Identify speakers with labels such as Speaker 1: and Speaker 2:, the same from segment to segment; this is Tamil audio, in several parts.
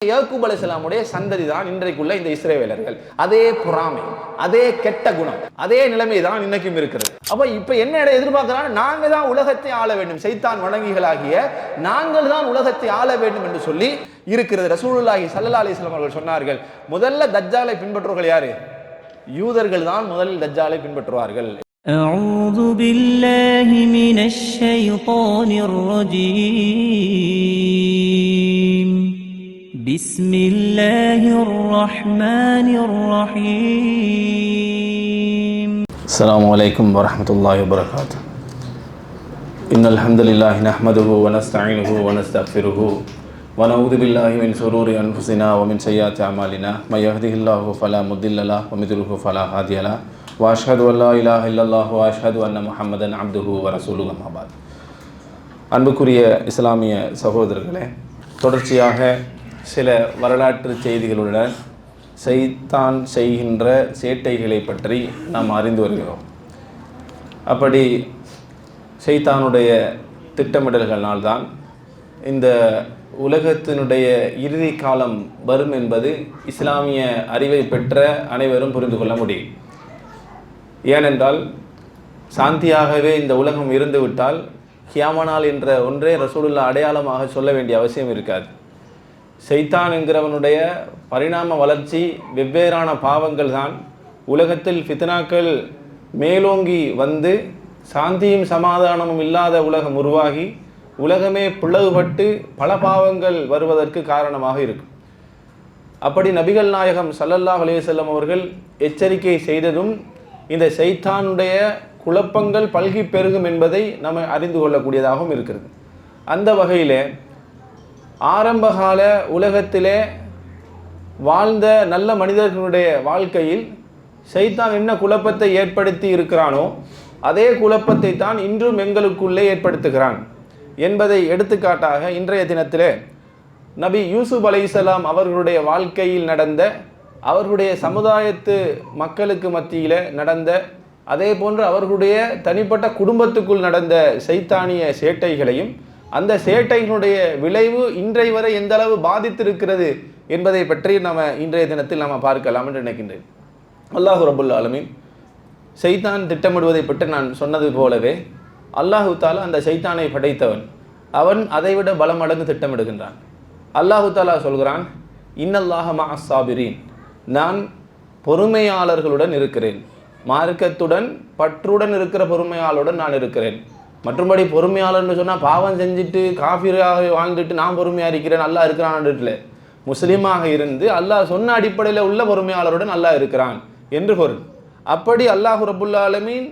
Speaker 1: யாக்கூப் அலைஹிஸ்ஸலாமுடைய சந்ததி தான் இன்றைக்குள்ள இந்த இஸ்ரவேலர்கள். அதே பொறாமை, அதே கெட்ட குணம், அதே நிலைமை தான் இன்னைக்கும் இருக்கிறது. அப்ப இப்ப என்ன எதிர்பார்க்கிறாங்க? நாங்க தான் உலகத்தை ஆள வேண்டும், சைத்தான் வணங்கிகளாகிய நாங்கள் தான் உலகத்தை ஆள வேண்டும் என்று சொல்லி இருக்கிறது. ரசூலுல்லாஹி ஸல்லல்லாஹு அலைஹி வஸல்லம் அவர்கள் சொன்னார்கள், முதல்ல தஜ்ஜாலை பின்பற்றுவர்கள் யாரு? யூதர்கள் தான் முதலில் தஜ்ஜாலை பின்பற்றுவார்கள்.
Speaker 2: أعوذ بالله من الشيطان الرجيم بسم الله الرحمن الرحيم
Speaker 1: السلام عليكم ورحمة الله وبركاته. إن الحمد لله نحمده ونستعينه ونستغفره ونعوذ بالله من شرور أنفسنا ومن سيئات أعمالنا من يهده الله فلا مضل له ومن يضلل فلا هادي له وأشهد أن لا إله إلا الله وأشهد أن محمدا عبده ورسوله أما بعد. அன்புக்குரிய இஸ்லாமிய சகோதரர்களே, தொடர்ச்சியாக சில வரலாற்று செய்திகளுடன் சைத்தான் செய்கின்ற சேட்டைகளை பற்றி நாம் அறிந்து வருகிறோம். அப்படி சைத்தானுடைய திட்டமிடல்களால்தான் இந்த உலகத்தினுடைய இறுதி காலம் வரும் என்பது இஸ்லாமிய அறிவை பெற்ற அனைவரும் புரிந்து கொள்ள முடியும். ஏனென்றால் சாந்தியாகவே இந்த உலகம் இருந்துவிட்டால் கியாமனால் என்ற ஒன்றே ரசூலுல்லாஹ் அடையாளமாக சொல்ல வேண்டிய அவசியம் இருக்காது. சைத்தான் என்கிறவனுடைய பரிணாம வளர்ச்சி, வெவ்வேறான பாவங்கள் தான் உலகத்தில் ஃபித்னாக்கள் மேலோங்கி வந்து சாந்தியும் சமாதானமும் இல்லாத உலகம் உருவாகி உலகமே பிளவுபட்டு பல பாவங்கள் வருவதற்கு காரணமாக இருக்கும். அப்படி நபிகள் நாயகம் ஸல்லல்லாஹு அலைஹி வஸல்லம் அவர்கள் எச்சரிக்கை செய்ததும் இந்த சைத்தானுடைய குழப்பங்கள் பல்கி பெருகும் என்பதை நம்ம அறிந்து கொள்ளக்கூடியதாகவும் இருக்கிறது. அந்த வகையிலே ஆரம்பகால உலகத்திலே வாழ்ந்த நல்ல மனிதர்களுடைய வாழ்க்கையில் சைத்தான் என்ன குழப்பத்தை ஏற்படுத்தி இருக்கிறானோ அதே குழப்பத்தை தான் இன்றும் எங்களுக்குள்ளே ஏற்படுத்துகிறான் என்பதை எடுத்துக்காட்டாக இன்றைய தினத்திலே நபி யூசுப் அலைஹிஸ்ஸலாம் அவர்களுடைய வாழ்க்கையில் நடந்த, அவர்களுடைய சமுதாயத்து மக்களுக்கு மத்தியில் நடந்த, அதே போன்று அவர்களுடைய தனிப்பட்ட குடும்பத்துக்குள் நடந்த சைத்தானிய சேட்டைகளையும் அந்த சேட்டைகளுடைய விளைவு இன்றைய வரை எந்த அளவு பாதித்திருக்கிறது என்பதை பற்றி நம்ம இன்றைய தினத்தில் நம்ம பார்க்கலாம் என்று நினைக்கின்றேன். அல்லாஹு ரப்புல் ஆலமீன் சைத்தான் திட்டமிடுவதை பற்றி நான் சொன்னது போலவே அல்லாஹு தாலா அந்த சைத்தானை படைத்தவன், அவன் அதைவிட பல மடங்கு திட்டமிடுகின்றான். அல்லாஹு தாலா சொல்கிறான், இன்னல்லாஹ மஅஸ் சாபிரீன், நான் பொறுமையாளர்களுடன் இருக்கிறேன், மார்க்கத்துடன் பற்றுடன் இருக்கிற பொறுமையாளருடன் நான் இருக்கிறேன். மற்றபடி பொறுமையாளர்னு சொன்னால் பாவம் செஞ்சுட்டு காஃபிராக வாழ்ந்துட்டு நான் பொறுமையாக இருக்கிறேன் அல்லாஹ் இருக்கிறான் இல்லை, முஸ்லீமாக இருந்து அல்லாஹ் சொன்ன அடிப்படையில் உள்ள பொறுமையாளருடன் அல்லாஹ் இருக்கிறான் என்று பொருள். அப்படி அல்லாஹ் ரப்புல் ஆலமீன்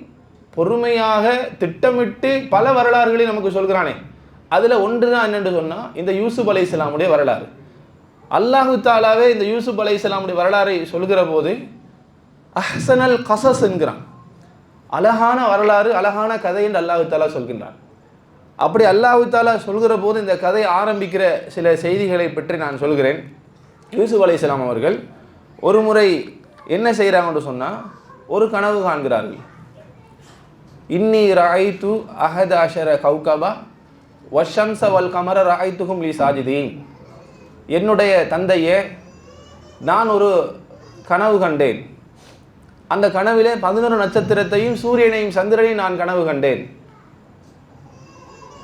Speaker 1: பொறுமையாக திட்டமிட்டு பல வரலாறுகளை நமக்கு சொல்கிறானே, அதில் ஒன்று தான் என்னென்று சொன்னால் இந்த யூசுப் அலைஹிஸ்ஸலாமுடைய வரலாறு. அல்லாஹு தாலாவே இந்த யூசுப் அலைஹிஸ்ஸலாமுடைய வரலாறை சொல்கிற போது அஹ்சனல் கஸஸ் என்கிறான். அழகான வரலாறு, அழகான கதை என்று அல்லாஹு தாலா சொல்கின்றான். அப்படி அல்லாஹு தாலா சொல்கிற போது இந்த கதை ஆரம்பிக்கிற சில செய்திகளை பற்றி நான் சொல்கிறேன். யூசுப் அலைஹிஸ்ஸலாம் அவர்கள் ஒரு முறை என்ன செய்கிறாங்கன்னு சொன்னால், ஒரு கனவு காண்கிறார்கள். இன்னி ராய்து அஹத அஷர கௌகபா வஷம்ச வல் கமர ராய்துகும் லி சாஜிதீன், என்னுடைய தந்தையே நான் ஒரு கனவு கண்டேன், அந்த கனவிலே 11 நட்சத்திரத்தையும் சூரியனையும் சந்திரனையும் நான் கனவு கண்டேன்.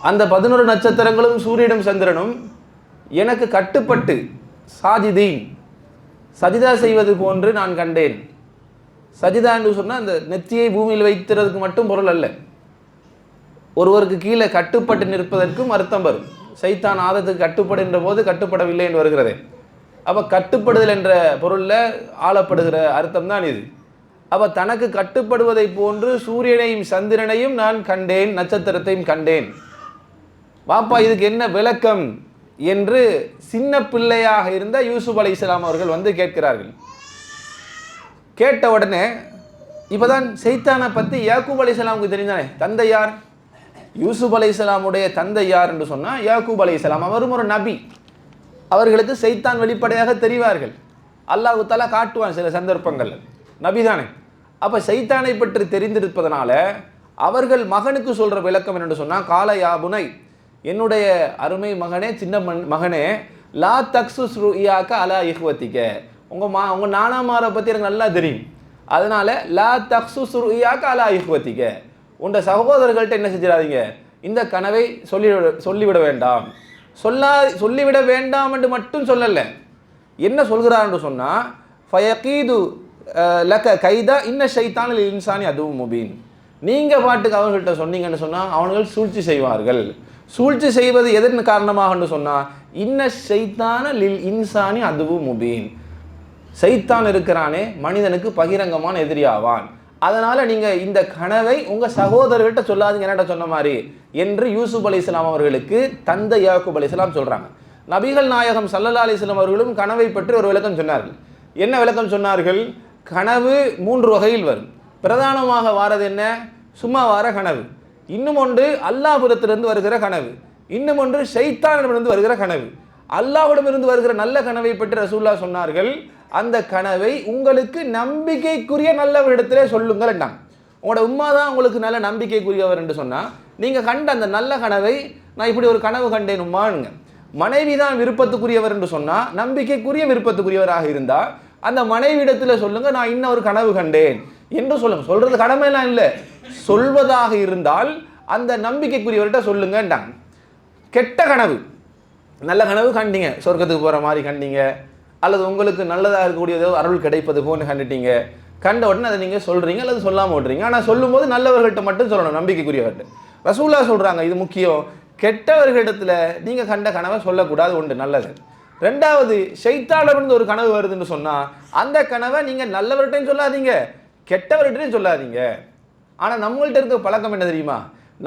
Speaker 1: அந்த 11 நட்சத்திரங்களும் சூரியனும் சந்திரனும் எனக்கு கட்டுப்பட்டு சாஜிதீன் சஜிதா செய்வது போன்று நான் கண்டேன். சஜிதா என்று சொன்னால் அந்த நெத்தியை பூமியில் வைக்கிறதுக்கு மட்டும் பொருள் அல்ல, ஒருவருக்கு கீழே கட்டுப்பட்டு நிற்பதற்கும் அர்த்தம் வரும். சைத்தான் ஆதத்துக்கு கட்டுப்படுகின்ற போது கட்டுப்படவில்லை என்று வருகிறது. அப்போ கட்டுப்படுதல் என்ற பொருளில் ஆளப்படுகிற அர்த்தம் தான் இது. அப்போ தனக்கு கட்டுப்படுவதை போன்று சூரியனையும் சந்திரனையும் நான் கண்டேன், நட்சத்திரத்தையும் கண்டேன். வாப்பா இதுக்கு என்ன விளக்கம் என்று சின்ன பிள்ளையாக இருந்த யூசுப் அலைஹிஸ்ஸலாம் அவர்கள் வந்து கேட்கிறார்கள். கேட்ட உடனே இப்போதான் சைத்தானை பற்றி யாக்கூப் அலைஹிஸ்ஸலாமுக்கு தெரிந்தானே, தந்தை யார், யூசுப் அலைஹிஸ்ஸலாமுடைய தந்தை யார் என்று சொன்னால் யாக்கூப் அலைஹிஸ்ஸலாம், அவரும் ஒரு நபி. அவர்களுக்கு சைத்தான் வெளிப்படையாக தெரிவார்கள், அல்லாஹ் தஆலா காட்டுவான் சில சந்தர்ப்பங்கள், நபி தானே. அப்போ சைத்தானை பற்றி தெரிந்திருப்பதனால அவர்கள் மகனுக்கு சொல்கிற விளக்கம் என்னென்னு சொன்னால், கால யா புனை, என்னுடைய அருமை மகனே, சின்ன மகனே, லா தக்ஸுஸ் ருயாக்க அலா இஹ்வத்திக, உங்கள் நானாமாரை பற்றி எனக்கு நல்லா தெரியும், அதனால லா தக்ஸுஸ் ருயாக்க அலா இஹ்வத்திக, உண்ட சகோதரர்கள்ட்ட என்ன செஞ்சிடாதீங்க, இந்த கனவை சொல்லிவிட வேண்டாம். சொல்லிவிட வேண்டாம் என்று மட்டும் சொல்லலை, என்ன சொல்கிறார் என்று சொன்னால் ஃபயகீது லக கைதா இன்ன ஷைத்தான் லில் இன்சானி அதுவும் முபீன், நீங்கள் பாட்டுக்கு அவர்கள்ட்ட சொன்னீங்கன்னு சொன்னால் அவர்கள் சூழ்ச்சி செய்வார்கள். சூழ்ச்சி செய்வது எதன் காரணமாக சொன்னால் இன்ன ஷைத்தான லில் இன்சானி அதுவும் முபீன், சைத்தான் இருக்கிறானே மனிதனுக்கு பகிரங்கமான எதிரியாவான், அதனால் நீங்கள் இந்த கனவை உங்கள் சகோதரர்கிட்ட சொல்லாதீங்க என்னட்ட சொன்ன மாதிரி என்று யூசுப் அலைஹிஸ்ஸலாம் அவர்களுக்கு தந்தை யாக்கூப் அலைஹிஸ்ஸலாம் சொல்கிறாங்க. நபிகள் நாயகம் ஸல்லல்லாஹு அலைஹி வஸல்லம் அவர்களும் கனவை பற்றி ஒரு விளக்கம் சொன்னார்கள். என்ன விளக்கம் சொன்னார்கள்? கனவு 3 வகையில் வரும். பிரதானமாக வாரது என்ன? சும்மா வார கனவு, இன்னும் ஒன்று அல்லாஹ்விடத்திலிருந்து வருகிற கனவு, இன்னும் ஒன்று ஷைத்தானிடமிருந்து வருகிற கனவு. அல்லாஹ்விடமிருந்து வருகிற நல்ல கனவை பற்றி ரசூலுல்லாஹ் சொன்னார்கள், அந்த கனவை உங்களுக்கு நம்பிக்கைக்குரிய நல்லவரிடத்திலே சொல்லுங்கள் என்றாங்க. உங்களோட உம்மா தான் உங்களுக்கு நல்ல நம்பிக்கைக்குரியவர் என்று சொன்னால் நீங்கள் கண்ட அந்த நல்ல கனவை நான் இப்படி ஒரு கனவு கண்டேன் உம்மானுங்க. மனைவி தான் விருப்பத்துக்குரியவர் என்று சொன்னால் நம்பிக்கைக்குரிய விருப்பத்துக்குரியவராக இருந்தால் அந்த மனைவியிடத்தில் சொல்லுங்கள் நான் இன்னும் ஒரு கனவு கண்டேன் என்று சொல்லுங்கள். சொல்கிறது கடமையெல்லாம் இல்லை, சொல்வதாக இருந்தால் அந்த நம்பிக்கைக்குரியவர்கிட்ட சொல்லுங்கன்றாங்க. கெட்ட கனவு, நல்ல கனவு கண்டீங்க, சொர்க்கத்துக்கு போகிற மாதிரி கண்டீங்க, அல்லது உங்களுக்கு நல்லதாக இருக்கக்கூடியதோ அருள் கிடைப்பது போன்னு கண்டுட்டீங்க, கண்ட உடனே அதை நீங்கள் சொல்கிறீங்க அல்லது சொல்லாமல் விட்றீங்க. ஆனால் சொல்லும்போது நல்லவர்கள்ட்ட மட்டும் சொல்லணும், நம்பிக்கைக்குரியவர்கிட்ட. ரசூலுல்லாஹ் சொல்கிறாங்க இது முக்கியம், கெட்டவர்களிடத்தில் நீங்கள் கண்ட கனவை சொல்லக்கூடாது, ஒன்று நல்லது. ரெண்டாவது, ஷைத்தானிடமிருந்து ஒரு கனவு வருதுன்னு சொன்னால் அந்த கனவை நீங்கள் நல்லவர்கிட்டையும் சொல்லாதீங்க, கெட்டவர்கிட்டையும் சொல்லாதீங்க. ஆனால் நம்மள்கிட்ட இருக்க பழக்கம் என்ன தெரியுமா?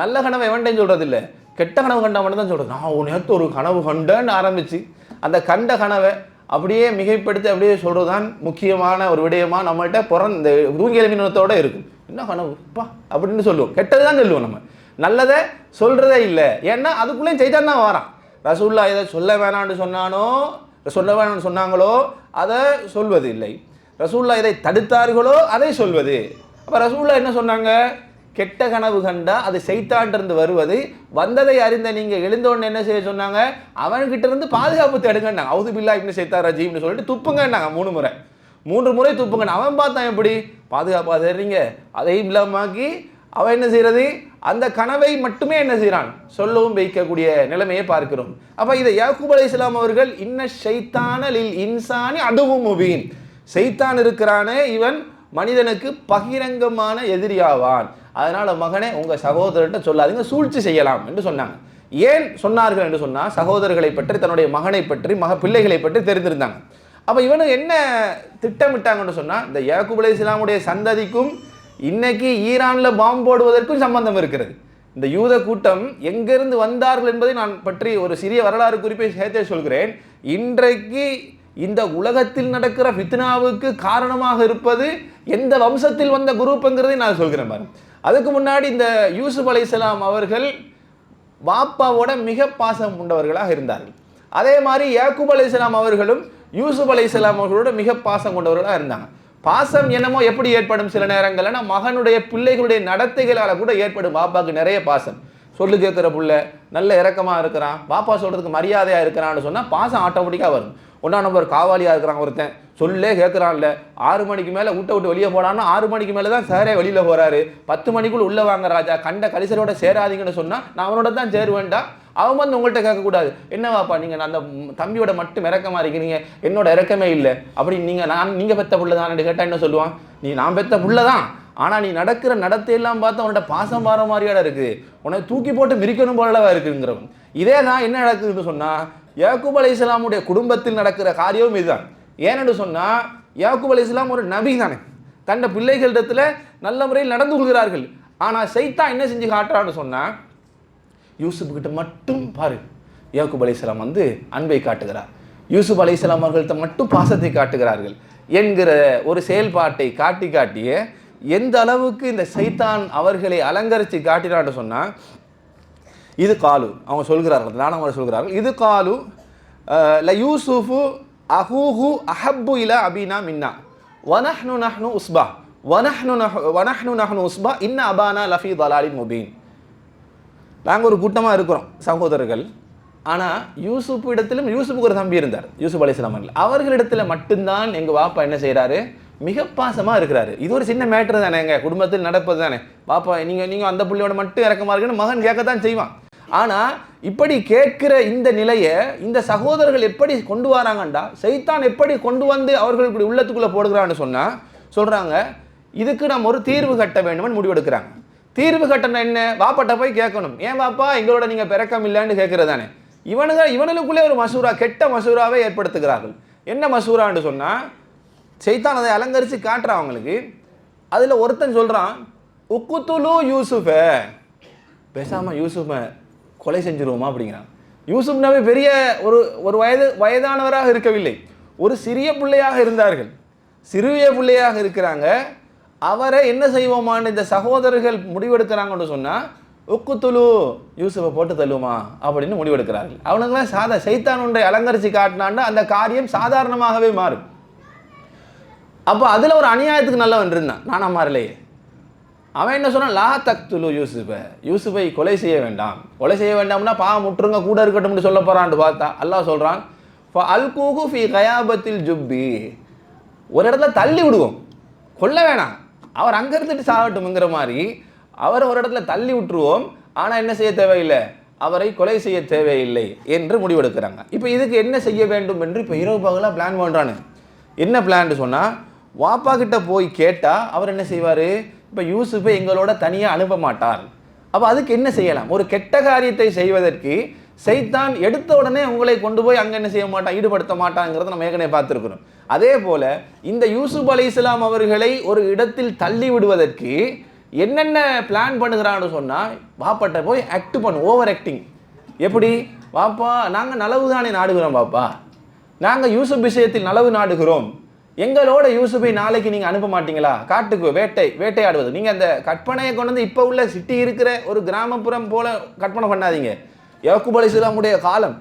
Speaker 1: நல்ல கனவை எவன்டையும் சொல்கிறது இல்லை, கெட்ட கனவு கண்டா மட்டும் தான் சொல்கிறது. நான் நேற்று ஒரு கனவு கண்டேன்னு ஆரம்பித்து அந்த கண்ட கனவை அப்படியே மிகைப்படுத்தி அப்படியே சொல்கிறது தான் முக்கியமான ஒரு விடயமாக நம்மள்கிட்ட இந்த தூங்கி எழுப்பினத்தோடு இருக்கும். என்ன கனவுப்பா அப்படின்னு சொல்லுவோம், கெட்டது தான் சொல்லுவோம், நம்ம நல்லதை சொல்கிறதே இல்லை. ஏன்னா அதுக்குள்ளேயும் சைத்தான் தான் வரான். ரசூலுல்லாஹ் எதை சொல்ல வேணான்னு சொன்னாங்களோ அதை சொல்வது இல்லை, ரசூலுல்லாஹ் எதை தடுத்தார்களோ அதை சொல்வது. அப்போ ரசூலுல்லாஹ் என்ன சொன்னாங்க? கெட்ட கனவு கண்டா அது சைத்தான்ட்டு வருவது, வந்ததை அறிந்த நீங்கள் எழுந்தோன்னு என்ன செய்ய சொன்னாங்க? அவன்கிட்ட இருந்து பாதுகாப்பு தேடுங்கன்னாங்க. அவுது பில்லாஹி மினஷ் ஷைத்தானிர் ரஜீம்னு சொல்லிட்டு துப்புங்கன்னாங்க. 3 முறை துப்புங்க. அவன் பார்த்தான் எப்படி பாதுகாப்பாக தேடுறீங்க, அதையும் இல்லாமாக்கி அவன் என்ன செய்கிறது? அந்த கனவை மட்டுமே என்ன செய்கிறான்? சொல்லவும் வைக்கக்கூடிய நிலைமையை பார்க்கிறோம். அப்போ இதை யாக்கூப் அலைஹிஸ்ஸலாம் அவர்கள் இன்ன ஷைத்தான லில் இன்சானி அதுவும் முபீன், சைத்தான் இருக்கிறானே இவன் மனிதனுக்கு பகிரங்கமான எதிரியாவான், அதனால் மகனே உங்கள் சகோதரர்கிட்ட சொல்லாதீங்க, சூழ்ச்சி செய்யலாம் என்று சொன்னாங்க. ஏன் சொன்னார்கள் என்று சொன்னால் சகோதரர்களை பற்றி, தன்னுடைய மகனை பற்றி, பிள்ளைகளை பற்றி தெரிந்திருந்தாங்க. அப்போ இவனு என்ன திட்டமிட்டாங்கன்னு சொன்னால் இந்த யாக்கூப் அலைஹிஸ்ஸலாமுடைய சந்ததிக்கும் இன்னைக்கு ஈரானில் பாம்பு போடுவதற்கும் சம்பந்தம் இருக்கிறது. இந்த யூத கூட்டம் எங்கிருந்து வந்தார்கள் என்பதை நான் பற்றி ஒரு சிறிய வரலாறு குறிப்பை சேர்த்தே சொல்கிறேன். இன்றைக்கு இந்த உலகத்தில் நடக்கிற ஃபித்னாவுக்கு காரணமாக இருப்பது எந்த வம்சத்தில் வந்த குரூப்புங்கிறதை நான் சொல்கிறேன் பாருங்க. அதுக்கு முன்னாடி இந்த யூசுப் அலைஹிஸ்ஸலாம் அவர்கள் வாப்பாவோட மிக பாசம் கொண்டவர்களாக இருந்தார்கள். அதே மாதிரி யாக்கூப் அலைஹிஸ்ஸலாம் அவர்களும் யூசுப் அலைஹிஸ்ஸலாம் அவர்களோட மிக பாசம் கொண்டவர்களாக இருந்தாங்க. பாசம் என்னமோ எப்படி ஏற்படும் சில நேரங்கள்னா மகனுடைய பிள்ளைகளுடைய நடத்தைகளால் கூட ஏற்படும். பாப்பாவுக்கு நிறைய பாசம், சொல்லு கேட்குற புள்ள நல்ல இறக்கமாக இருக்கிறான், பாப்பா சொல்கிறதுக்கு மரியாதையாக இருக்கிறான்னு சொன்னால் பாசம் ஆட்டோமேட்டிக்காக வரும். 1ஆம் நம்பர் காவாலியாக இருக்கிறான் ஒருத்தன், சொல்லே கேட்குறான்ல, 6 மணிக்கு மேலே வீட்டை விட்டு வெளியே போடான்னா 6 மணிக்கு மேலே தான் சாரே வெளியில் போகிறாரு, 10 மணிக்குள்ளே உள்ளே வாங்க ராஜா, கண்ட கலிசரோட சேராதீங்கன்னு சொன்னால் நான் அவனோட தான் சேருவேன்டா. அவன் வந்து உங்கள்கிட்ட கேட்கக்கூடாது, என்னவாப்பா நீங்கள் அந்த தம்பியோட மட்டும் இறக்கமாக இருக்கிறீங்க, என்னோட இறக்கமே இல்லை அப்படி நீங்கள் பெற்ற புள்ள தான் கேட்டால் என்ன சொல்லுவான்? நான் பெற்ற புள்ள தான், ஆனால் நீ நடக்கிற நடத்தையெல்லாம் பார்த்து அவனோட பாசம் பார மாதிரியாட இருக்குது, உன்னை தூக்கி போட்டு மிரிக்கணும் போலவா இருக்குங்கிறவன். இதே தான் என்ன நடக்குதுன்னு சொன்னால் யாக்கூப் அலைஹிஸ்ஸலாமுடைய குடும்பத்தில் நடக்கிற காரியமும் இதுதான். ஏன்னு சொன்னால் யாக்கூப் அலைஹிஸ்ஸலாம் ஒரு நபி தானே, தன்னை பிள்ளைகளிடத்தில் நல்ல முறையில் நடந்து கொள்கிறார்கள். ஆனால் சைத்தான் என்ன செஞ்சு காட்டுறான்னு சொன்னால் யூசுப் கிட்ட மட்டும் பாரு, யாக்கூப் அலைஹிஸ்ஸலாம் வந்து அன்பை காட்டுகிறார், யூசுப் அலைஹிஸ்ஸலாம் அவர்கள்ட்ட மட்டும் பாசத்தை காட்டுகிறார்கள் என்கிற ஒரு செயல்பாட்டை காட்டிய எந்த அளவுக்கு இந்த சைத்தான் அவர்களை அலங்கரித்து காட்டினான்னு சொன்னால் இது காலு அவங்க சொல்கிறார்கள், நானும் சொல்கிறார்கள், இது காலு ல யூசுஃபு அஹூஹு அஹப்பு இலா அபினா மின்னா வனஹ்னு நஹ்னு உஸ்பா வனஹ்னு நஹ்னு உஸ்பா இன்ன அபானா லஃபி தலாலின் முபீன். நாங்கள் ஒரு கூட்டமாக இருக்கிறோம் சகோதரர்கள், ஆனால் யூசுப் இடத்திலும் யூசுப்புக்கு ஒரு தம்பி இருந்தார், யூசுப் அலைஹிஸ்ஸலாம் அவர்களிடத்தில் மட்டும்தான் எங்கள் வாப்பா என்ன செய்கிறாரு, மிக பாசமாக இருக்கிறாரு. இது ஒரு சின்ன மேட்ரு தானே, எங்கள் குடும்பத்தில் நடப்பது தானே. பாப்பா நீங்கள் அந்த பிள்ளையோட மட்டும் இறக்கமாக இருக்குன்னு மகன் கேட்கத்தான் செய்வான். ஆனால் இப்படி கேட்கிற இந்த நிலையை இந்த சகோதரர்கள் எப்படி கொண்டு வராங்கண்டா, சைத்தான் எப்படி கொண்டு வந்து அவர்களுடைய உள்ளத்துக்குள்ளே போடுகிறான்னு சொன்னால் சொல்கிறாங்க, இதுக்கு நம்ம ஒரு தீர்வு கட்ட வேண்டும்னு முடிவெடுக்கிறாங்க. தீர்வு கட்டணும் என்ன, வாப்பாட்ட போய் கேட்கணும், ஏன் வாப்பா எங்களோட நீங்கள் பிறக்கம் இல்லைன்னு கேட்குறது தானே. இவனுக்குள்ளே ஒரு மசூரா, கெட்ட மசூராவை ஏற்படுத்துகிறார்கள். என்ன மசூரான்னு சொன்னால், சைத்தான் அதை அலங்கரித்து காட்டுறான் அவங்களுக்கு. அதில் ஒருத்தன் சொல்கிறான், உக்குத்துலு யூசுஃபை, பேசாமல் யூசுஃபை கொலை செஞ்சிருவோமா அப்படிங்கிறான். யூசுப் நபி பெரிய ஒரு வயதானவராக இருக்கவில்லை, ஒரு சிறிய பிள்ளையாக இருந்தார்கள். சிறிய பிள்ளையாக இருக்கிறாங்க. அவரை என்ன செய்வோமான்னு இந்த சகோதரர்கள் முடிவெடுக்கிறாங்கன்னு சொன்னால், உக்குத்துலு யூசுஃபை போட்டு தள்ளுமா அப்படின்னு முடிவெடுக்கிறார்கள். அவனுங்களாம் சைத்தான் ஒன்றை அலங்கரித்து காட்டினான்னா அந்த காரியம் சாதாரணமாகவே மாறும். அப்போ அதில் ஒரு அநியாயத்துக்கு நல்லவன் இருந்தான், நானா மாறலையே. அவன் என்ன சொன்னான், லா தக்துலு யூசுஃபை கொலை செய்ய வேண்டாம். கொலை செய்ய வேண்டாம்னா பாவம் முற்றுங்க கூட இருக்கட்டும்னு சொல்ல போகிறான்னு பார்த்தா அல்லாஹ் சொல்கிறான், அல்கூஹு ஃபி கயாபத்தில் ஜுப்பி, ஒரு இடத்துல தள்ளி விடுவோம், கொல்ல வேணாம், அவர் அங்கே இருந்துட்டு சாகட்டும்ங்கிற மாதிரி அவரை ஒரு இடத்துல தள்ளி விட்டுருவோம். ஆனால் என்ன செய்ய தேவையில்லை, அவரை கொலை செய்ய தேவையில்லை என்று முடிவெடுக்கிறாங்க. இப்போ இதுக்கு என்ன செய்ய வேண்டும் என்று இப்போ இரவு பகலாக பிளான் பண்ணுறானு. என்ன பிளான்னு சொன்னால், வாப்பா கிட்ட போய் கேட்டால் அவர் என்ன செய்வார், இப்போ யூசுஃபை எங்களோட தனியாக அனுப்ப மாட்டார். அப்போ அதுக்கு என்ன செய்யலாம், ஒரு கெட்ட காரியத்தை செய்வதற்கு சைத்தான் எடுத்த உடனே உங்களை கொண்டு போய் அங்கே என்ன செய்ய மாட்டான், ஈடுபடுத்த மாட்டாங்கிறத நம்ம ஏற்கனவே பார்த்துருக்கிறோம். அதே போல் இந்த யூசுப் அலைஹிஸ்ஸலாம் அவர்களை ஒரு இடத்தில் தள்ளி விடுவதற்கு என்னென்ன பிளான் பண்ணுகிறான்னு சொன்னால், வாப்பாட்ட போய் ஆக்ட் பண்ணு, ஓவர் ஆக்டிங். எப்படி, வாப்பா நாங்கள் நலவு தானே நாடுகிறோம், வாப்பா நாங்கள் யூசுப் விஷயத்தில் நலவு நாடுகிறோம், எங்களோட யூசுஃபை நாளைக்கு நீங்கள் அனுப்ப மாட்டீங்களா காட்டுக்கு வேட்டையாடுவது. நீங்கள் அந்த கற்பனையை கொண்டு வந்து இப்போ உள்ள சிட்டி இருக்கிற ஒரு கிராமப்புறம் போல கற்பனை பண்ணாதீங்க. யாக்கூப் அலைஹிஸ்ஸலாமுடைய காலம்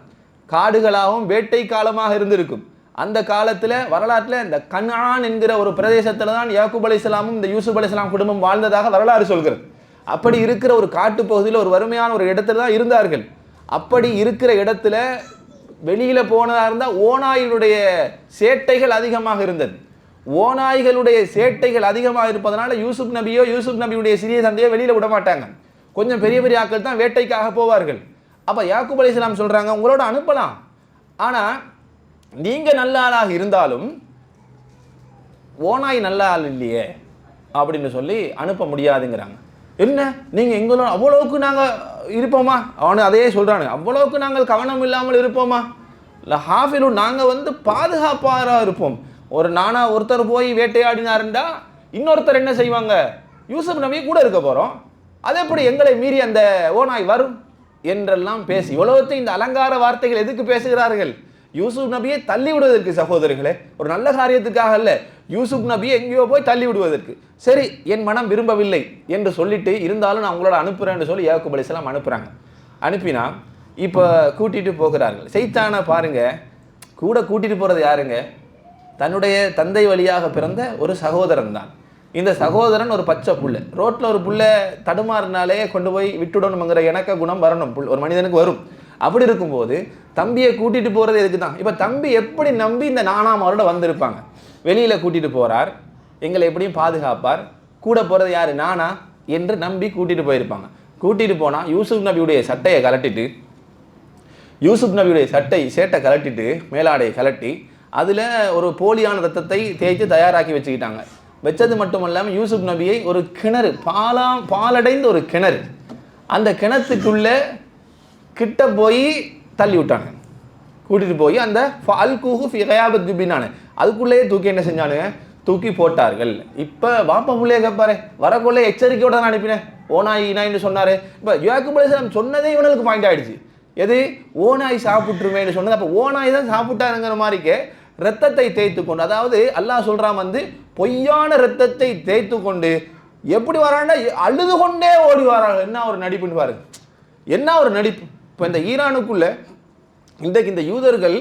Speaker 1: காடுகளாகவும் வேட்டை காலமாக இருந்திருக்கும். அந்த காலத்தில் வரலாற்றில் இந்த கன்ஆன் என்கிற ஒரு பிரதேசத்தில் தான் யாக்கூப் அலைஹிஸ்ஸலாமும் இந்த யூசுப் அலைஹிஸ்ஸலாம் குடும்பம் வாழ்ந்ததாக வரலாறு சொல்கிறது. அப்படி இருக்கிற ஒரு காட்டு பகுதியில் ஒரு வறுமையான ஒரு இடத்துல தான் இருந்தார்கள். அப்படி இருக்கிற இடத்துல வெளியில் போனதாக இருந்தால் ஓநாய்களுடைய சேட்டைகள் அதிகமாக இருந்தது. ஓநாய்களுடைய சேட்டைகள் அதிகமாக இருப்பதனால யூசுப் நபியுடைய சிறிய தந்தையோ வெளியில் விட மாட்டாங்க. கொஞ்சம் பெரிய பெரிய ஆட்கள் தான் வேட்டைக்காக போவார்கள். அப்போ யாக்கூப் அலைஹிஸ்ஸலாம் சொல்கிறாங்க, உங்களோட அனுப்பலாம், ஆனால் நீங்கள் நல்ல ஆளாக இருந்தாலும் ஓநாய் நல்ல ஆள் இல்லையே அப்படின்னு சொல்லி அனுப்ப முடியாதுங்கிறாங்க. என்ன நீங்கள் எங்களோட அவ்வளோவுக்கு நாங்கள் இருப்போமா, அவனு அதையே சொல்கிறானு, அவ்வளோவுக்கு நாங்கள் கவனம் இல்லாமல் இருப்போமா, இல்லை ஹாஃபிலு நாங்கள் பாதுகாப்பாக இருப்போம். ஒருத்தர் போய் வேட்டையாடினாருண்டா இன்னொருத்தர் என்ன செய்வாங்க, யூசுப் நபி கூட இருக்க போகிறோம், அது எப்படி எங்களை மீறி அந்த ஓநாய் வரும் என்றெல்லாம் பேசி இவ்வளவுத்தையும் இந்த அலங்கார வார்த்தைகள் எதுக்கு பேசுகிறார்கள், யூசுப் நபியை தள்ளி விடுவதற்கு சகோதரிகளே, ஒரு நல்ல காரியத்துக்காக அல்ல, யூசுப் நபியை எங்கேயோ போய் தள்ளி விடுவதற்கு. சரி என் மனம் விரும்பவில்லை என்று சொல்லிட்டு இருந்தாலும் நான் உங்களோட அனுப்புகிறேன்னு சொல்லி யாக்கூப் அலைஹிஸ்ஸலாம் அனுப்புகிறாங்க. அனுப்பினா இப்போ கூட்டிகிட்டு போகிறார்கள். சைத்தானை பாருங்க, கூட கூட்டிகிட்டு போகிறது யாருங்க, தன்னுடைய தந்தை வழியாக பிறந்த ஒரு சகோதரன் தான். இந்த சகோதரன் ஒரு பச்சை புள்ள, ரோட்டில் ஒரு புள்ள தடுமாறினாலே கொண்டு போய் விட்டுடணுங்கிற இணக்க குணம் வரணும், ஒரு மனிதனுக்கு வரும். அப்படி இருக்கும்போது தம்பியை கூட்டிகிட்டு போகிறது எதுக்கு தான். இப்போ தம்பி எப்படி நம்பி இந்த 4ஆம் ஆளோட வந்திருப்பாங்க, வெளியில் கூட்டிகிட்டு போகிறார், எங்களை எப்படியும் பாதுகாப்பார், கூட போகிறது யார் நானா என்று நம்பி கூட்டிகிட்டு போயிருப்பாங்க. கூட்டிகிட்டு போனால் யூசுப் நபியுடைய சட்டையை கலட்டிட்டு, சேட்டை கலட்டிட்டு மேலாடையை கலட்டி அதில் ஒரு போலியான ரத்தத்தை தேய்த்து தயாராக்கி வச்சுக்கிட்டாங்க. வச்சது மட்டும் இல்லாமல் யூசுப் நபியை ஒரு கிணறு, பாலடைந்த ஒரு கிணறு, அந்த கிணத்துக்குள்ளே கிட்ட போய் தள்ளி விட்டாங்க. கூட்டிகிட்டு போய் அந்த அல்கூஹு ஃபி கயாபத் ஜுப்பினானு அதுக்குள்ளேயே தூக்கி என்ன செஞ்சானுங்க, தூக்கி போட்டார்கள். இப்போ பாப்பா பிள்ளைய கேட்பாரு, வரக்குள்ளே எச்சரிக்கையோட தான் அனுப்பினேன், ஓநாயின்னு சொன்னார். இப்போ யாக்கூப் அலைஹிஸ்ஸலாம் சொன்னதே இவனுக்கு பாயிண்ட் ஆகிடுச்சு, எது ஓநாய் சாப்பிட்டுருமேன்னு சொன்னது. அப்போ ஓநாய் தான் சாப்பிட்டாருங்கிற மாதிரிக்கு ரத்தத்தை தேய்த்து கொண்டு, அதாவது அல்லாஹ் சொல்கிறான் பொய்யான ரத்தத்தை தேய்த்து கொண்டு எப்படி வரான்னா அழுது கொண்டே ஓடி வராங்க. என்ன ஒரு நடிப்புன்னு பாருங்க, என்ன ஒரு நடிப்பு. இப்போ இந்த ஈரானுக்குள்ள இன்றைக்கு இந்த யூதர்கள்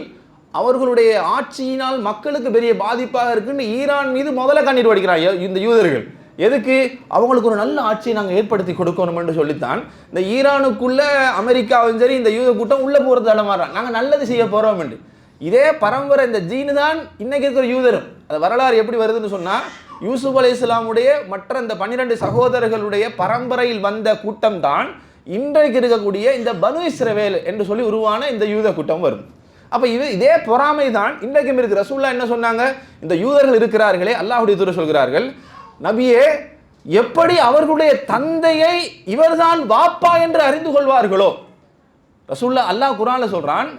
Speaker 1: அவர்களுடைய ஆட்சியினால் மக்களுக்கு பெரிய பாதிப்பாக இருக்குன்னு ஈரான் மீது முதல்ல கண்ணீர் வடிக்கிறாங்க இந்த யூதர்கள். எதுக்கு? அவங்களுக்கு ஒரு நல்ல ஆட்சியை நாங்கள் ஏற்படுத்தி கொடுக்கணும்னு சொல்லித்தான் இந்த ஈரானுக்குள்ள அமெரிக்காவும் சரி இந்த யூத கூட்டம் உள்ளே போகிறது தடமாறான், நாங்கள் நல்லது செய்ய போகிறோம் என்று. இதே பரம்பரை இந்த ஜீனு தான் இன்னைக்கு இருக்கிற யூதரும். அது வரலாறு எப்படி வருதுன்னு சொன்னால், யூசுப் அலைஹிஸ்ஸலாமுடைய மற்ற இந்த 12 சகோதரர்களுடைய பரம்பரையில் வந்த கூட்டம் தான் இன்றைக்கு இருக்கக்கூடிய இந்த பனு இஸ்ரவேல் என்று சொல்லி உருவான இந்த யூத கூட்டம் வரும். அப்போ இதே பொறாமை தான் இன்றைக்கும் இருக்கு. ரசூலுல்லாஹ் என்ன சொன்னாங்க? இந்த யூதர்கள் இருக்கிறார்களே, அல்லாஹ்வுடைய தூதர் சொல்கிறார்கள், நபியே, எப்படி அவர்களுடைய தந்தையை இவர்தான் வாப்பா என்று அறிந்து கொள்வார்களோ. ரசூலுல்லாஹ் அல்லாஹ் குர்ஆன்ல சொல்றான்,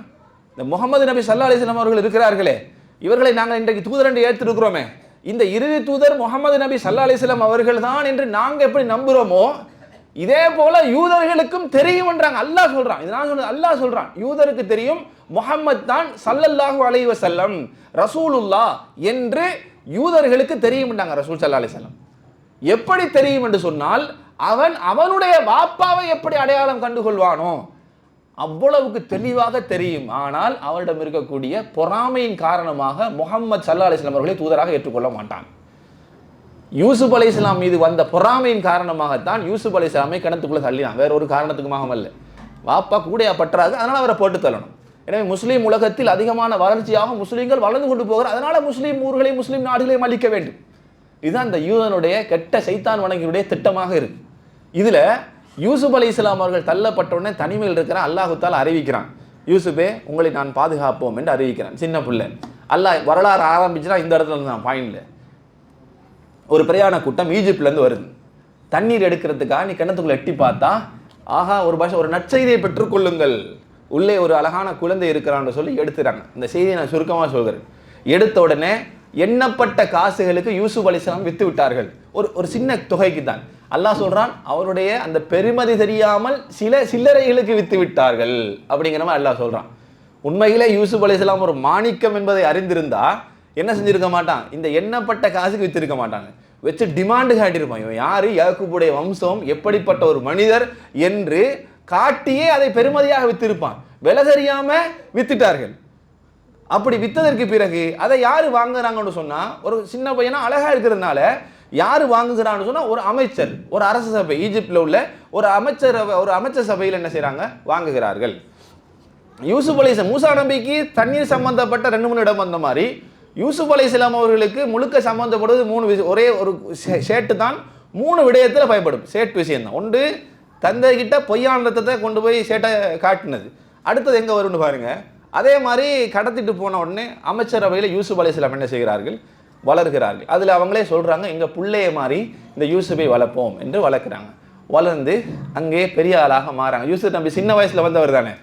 Speaker 1: இந்த முகமது நபி ஸல்லல்லாஹு அலைஹி வஸல்லம் அவர்கள் இருக்கிறார்களே, இவர்களை நாங்கள் இன்றைக்கு தூதர் என்று ஏற்றிருக்கிறோமே, இந்த இறுதி தூதர் முகமது நபி ஸல்லல்லாஹு அலைஹி வஸல்லம் அவர்கள் தான் என்று நாங்கள் எப்படி நம்புகிறோமோ, இதே போல யூதர்களுக்கும் தெரியும் என்றாங்க. அல்லாஹ் சொல்றான், இது நான் சொல்றது, அல்லாஹ் சொல்றான், யூதருக்கு தெரியும் முஹம்மத் தான் ஸல்லல்லாஹு அலைஹி வஸல்லம் ரசூலுல்லாஹ் என்று யூதர்களுக்கு தெரியும் என்றாங்க ரசூல் ஸல்லல்லாஹு அலைஹி வஸல்லம். எப்படி தெரியும் என்று சொன்னால், அவனுடைய வாப்பாவை எப்படி அடையாளம் கண்டுகொள்வானோ அவ்வளவுக்கு தெளிவாக தெரியும். ஆனால் அவரிடம் இருக்கக்கூடிய பொறாமையின் காரணமாக முஹம்மது ஸல்லல்லாஹு அலைஹி வஸல்லம் அவர்களை தூதராக ஏற்றுக்கொள்ள மாட்டான். யூசுப் அலைஹிஸ்ஸலாம் மீது வந்த பொறாமையின் காரணமாகத்தான் யூசுப் அலைஹிஸ்ஸலாமை கிணத்துக்குள்ள தள்ளினான், வேற ஒரு காரணத்துக்குமாக அல்ல. வாப்பா கூடையா பற்றாது, அதனால அவரை போட்டு தள்ளணும். எனவே முஸ்லீம் உலகத்தில் அதிகமான வளர்ச்சியாக முஸ்லீம்கள் வளர்ந்து கொண்டு போகிறார். அதனால முஸ்லீம் ஊர்களை முஸ்லீம் நாடுகளையும் அழிக்க வேண்டும். இதுதான் இந்த யூதனுடைய கெட்ட சைத்தான் வணங்கியுடைய திட்டமாக இருக்கு. இதுல யூசுப் அலைஹிஸ்ஸலாம் அவர்கள் தள்ளப்பட்ட உடனே தனிமையில் இருக்கிற அல்லாஹ் தஆலா அறிவிக்கிறான், யூசுப்பே, உங்களை நான் பாதுகாப்போம் என்று அறிவிக்கிறான். சின்ன பிள்ளை அல்லாஹ் வரலாறு ஆரம்பிச்சுனா இந்த இடத்துல இருந்து தான் பாயிண்ட்ல. ஒரு பிரயாண கூட்டம் ஈஜிப்ட்லேருந்து வருது. தண்ணீர் எடுக்கிறதுக்காக நீ கிணத்துக்குள்ள எட்டி பார்த்தா, ஆஹா, ஒரு நற்செய்தியை பெற்றுக்கொள்ளுங்கள், உள்ளே ஒரு அழகான குழந்தை இருக்கிறான்னு சொல்லி எடுத்துறாங்க. இந்த செய்தியை நான் சுருக்கமாக சொல்கிறேன். எடுத்த உடனே எண்ணப்பட்ட காசுகளுக்கு யூசுப் அலைஹிஸ்ஸலாம் வித்து விட்டார்கள். ஒரு சின்ன தொகைக்கு தான். அல்லாஹ் சொல்றான், அவருடைய அந்த பெருமதி தெரியாமல் சில சில்லறைகளுக்கு வித்து விட்டார்கள் அப்படிங்கிற மாதிரி அல்லாஹ் சொல்றான். உண்மையிலே யூசுப் அலைஹிஸ்ஸலாம் ஒரு மாணிக்கம் என்பதை அறிந்திருந்தா என்ன செஞ்சிருக்க மாட்டான்? இந்த எண்ணப்பட்ட காசுக்கு வித்திருக்க மாட்டாங்க. வச்சு டிமாண்டு காட்டியிருப்பான், இவன் யாரு, யாக்கூபுடைய வம்சம், எப்படிப்பட்ட ஒரு மனிதர் என்று காட்டியே அதை பெருமதியாக வித்திருப்பான். விலை தெரியாம வித்துட்டார்கள். அப்படி வித்ததற்கு பிறகு அதை யாரு வாங்குறாங்கன்னு சொன்னா, ஒரு சின்ன பையனா அழகா இருக்கிறதுனால யாரு வாங்குகிறான்னு சொன்னா, ஒரு அமைச்சர், ஒரு அரசு சபை, ஈஜிப்ட்ல உள்ள ஒரு அமைச்சர் சபையில் என்ன செய்யறாங்க, வாங்குகிறார்கள். யூசுப் அலைஹிஸ்ஸலாம், மூசா நபிக்கு தண்ணீர் சம்பந்தப்பட்ட 2-3 இடம் வந்த மாதிரி யூசுப் அலைஹிஸ்ஸலாம் அவர்களுக்கு முழுக்க சம்பந்தப்படுவது 3 ஒரே ஒரு ஷேட்டு தான் 3 விடயத்தில் பயப்படும். ஷேட் விஷயம் தான். ஒன்று, தந்தை கிட்ட பொய்யான ரத்தத்தை கொண்டு போய் சேட்டை காட்டினது. அடுத்தது எங்கே வரும்னு பாருங்க. அதே மாதிரி கடத்திட்டு போன உடனே அமைச்சரவையில் யூசுப் அலைஹிஸ்ஸலாம் என்ன செய்கிறார்கள், வளர்கிறார்கள். அதில் அவங்களே சொல்கிறாங்க, எங்கள் பிள்ளைய மாதிரி இந்த யூசுஃபை வளர்ப்போம் என்று வளர்க்குறாங்க. வளர்ந்து அங்கே பெரிய ஆளாக மாறாங்க. யூசுப் நபி சின்ன வயசில் வந்தவர் தானே,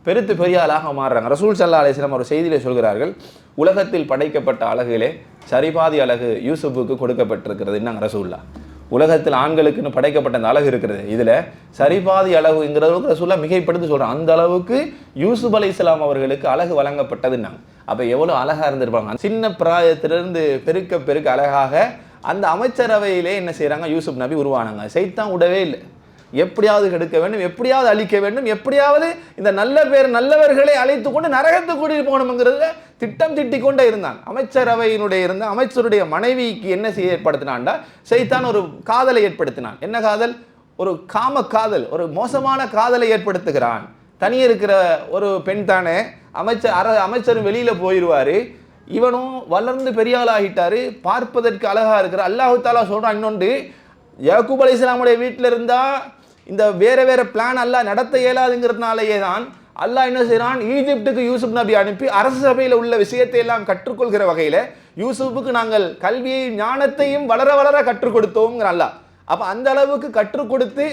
Speaker 1: பெருத்து பெரிய ஆளாக மாறுறாங்க. ரசூல் ஸல்லல்லாஹு அலைஹி வஸல்லம் ஒரு செய்தியிலே சொல்கிறார்கள், உலகத்தில் படைக்கப்பட்ட அழகிலே சரிபாதி அழகு யூசுஃபுக்கு கொடுக்கப்பட்டிருக்கிறது. என்னங்க ரசூலுல்லாஹ், உலகத்தில் ஆண்களுக்குன்னு படைக்கப்பட்ட அந்த அழகு இருக்கிறது, இதில் சரிபாதி அழகுங்கிற அளவுக்கு ரசூலுல்லாஹ் மிகைப்படுத்தி சொல்கிறாங்க. அந்த அளவுக்கு யூசுப் அலைஹிஸ்ஸலாம் அவர்களுக்கு அழகு வழங்கப்பட்டதுன்னாங்க. அப்போ எவ்வளோ அழகாக இருந்திருப்பாங்க. சின்ன பிராயத்திலிருந்து பெருக்க அழகாக அந்த அமைச்சரவையிலே என்ன செய்கிறாங்க, யூசுப் நபி உருவானாங்க. சைத்தான் விடவே இல்லை. எப்படியாவது கெடுக்க வேண்டும், எப்படியாவது அழிக்க வேண்டும், எப்படியாவது இந்த நல்லவர்களை அழைத்து கொண்டு நரகத்துக்கு கூட்டிட்டு போகணுங்கிறதுல திட்டம் திட்டிக் கொண்டே இருந்தான். அமைச்சரவையினுடைய இருந்த அமைச்சருடைய மனைவிக்கு என்ன செய்ய ஏற்படுத்தினான்டா, சைத்தான் ஒரு காதலை ஏற்படுத்தினான். என்ன காதல்? ஒரு காம காதல், ஒரு மோசமான காதலை ஏற்படுத்துகிறான். தனியே இருக்கிற ஒரு பெண் தானே, அமைச்சரும் வெளியில போயிடுவாரு, இவனும் வளர்ந்து பெரிய ஆளாகிட்டாரு, பார்ப்பதற்கு அழகா இருக்கிற. அல்லாஹ் தஆலா சொல்றான் இன்னொன்று, யாக்கூப் அலைஹிஸ்ஸலாமுடைய வீட்டில் இருந்தா இந்த வேற பிளான் அல்லாஹ் நடத்த இயலாதுங்கிறதுனாலேயே தான் அல்லாஹ் என்ன செய்யறான், ஈஜிப்டுக்கு யூசுப் நபி அனுப்பி அரசு சபையில் உள்ள விஷயத்தை எல்லாம் கற்றுக்கொள்கிற வகையில் யூசுப்புக்கு நாங்கள் கல்வியை ஞானத்தையும் வளர கற்றுக் கொடுத்தோம்ங்கிற அல்லாஹ். அப்போ அந்த அளவுக்கு கற்றுக் கொடுத்து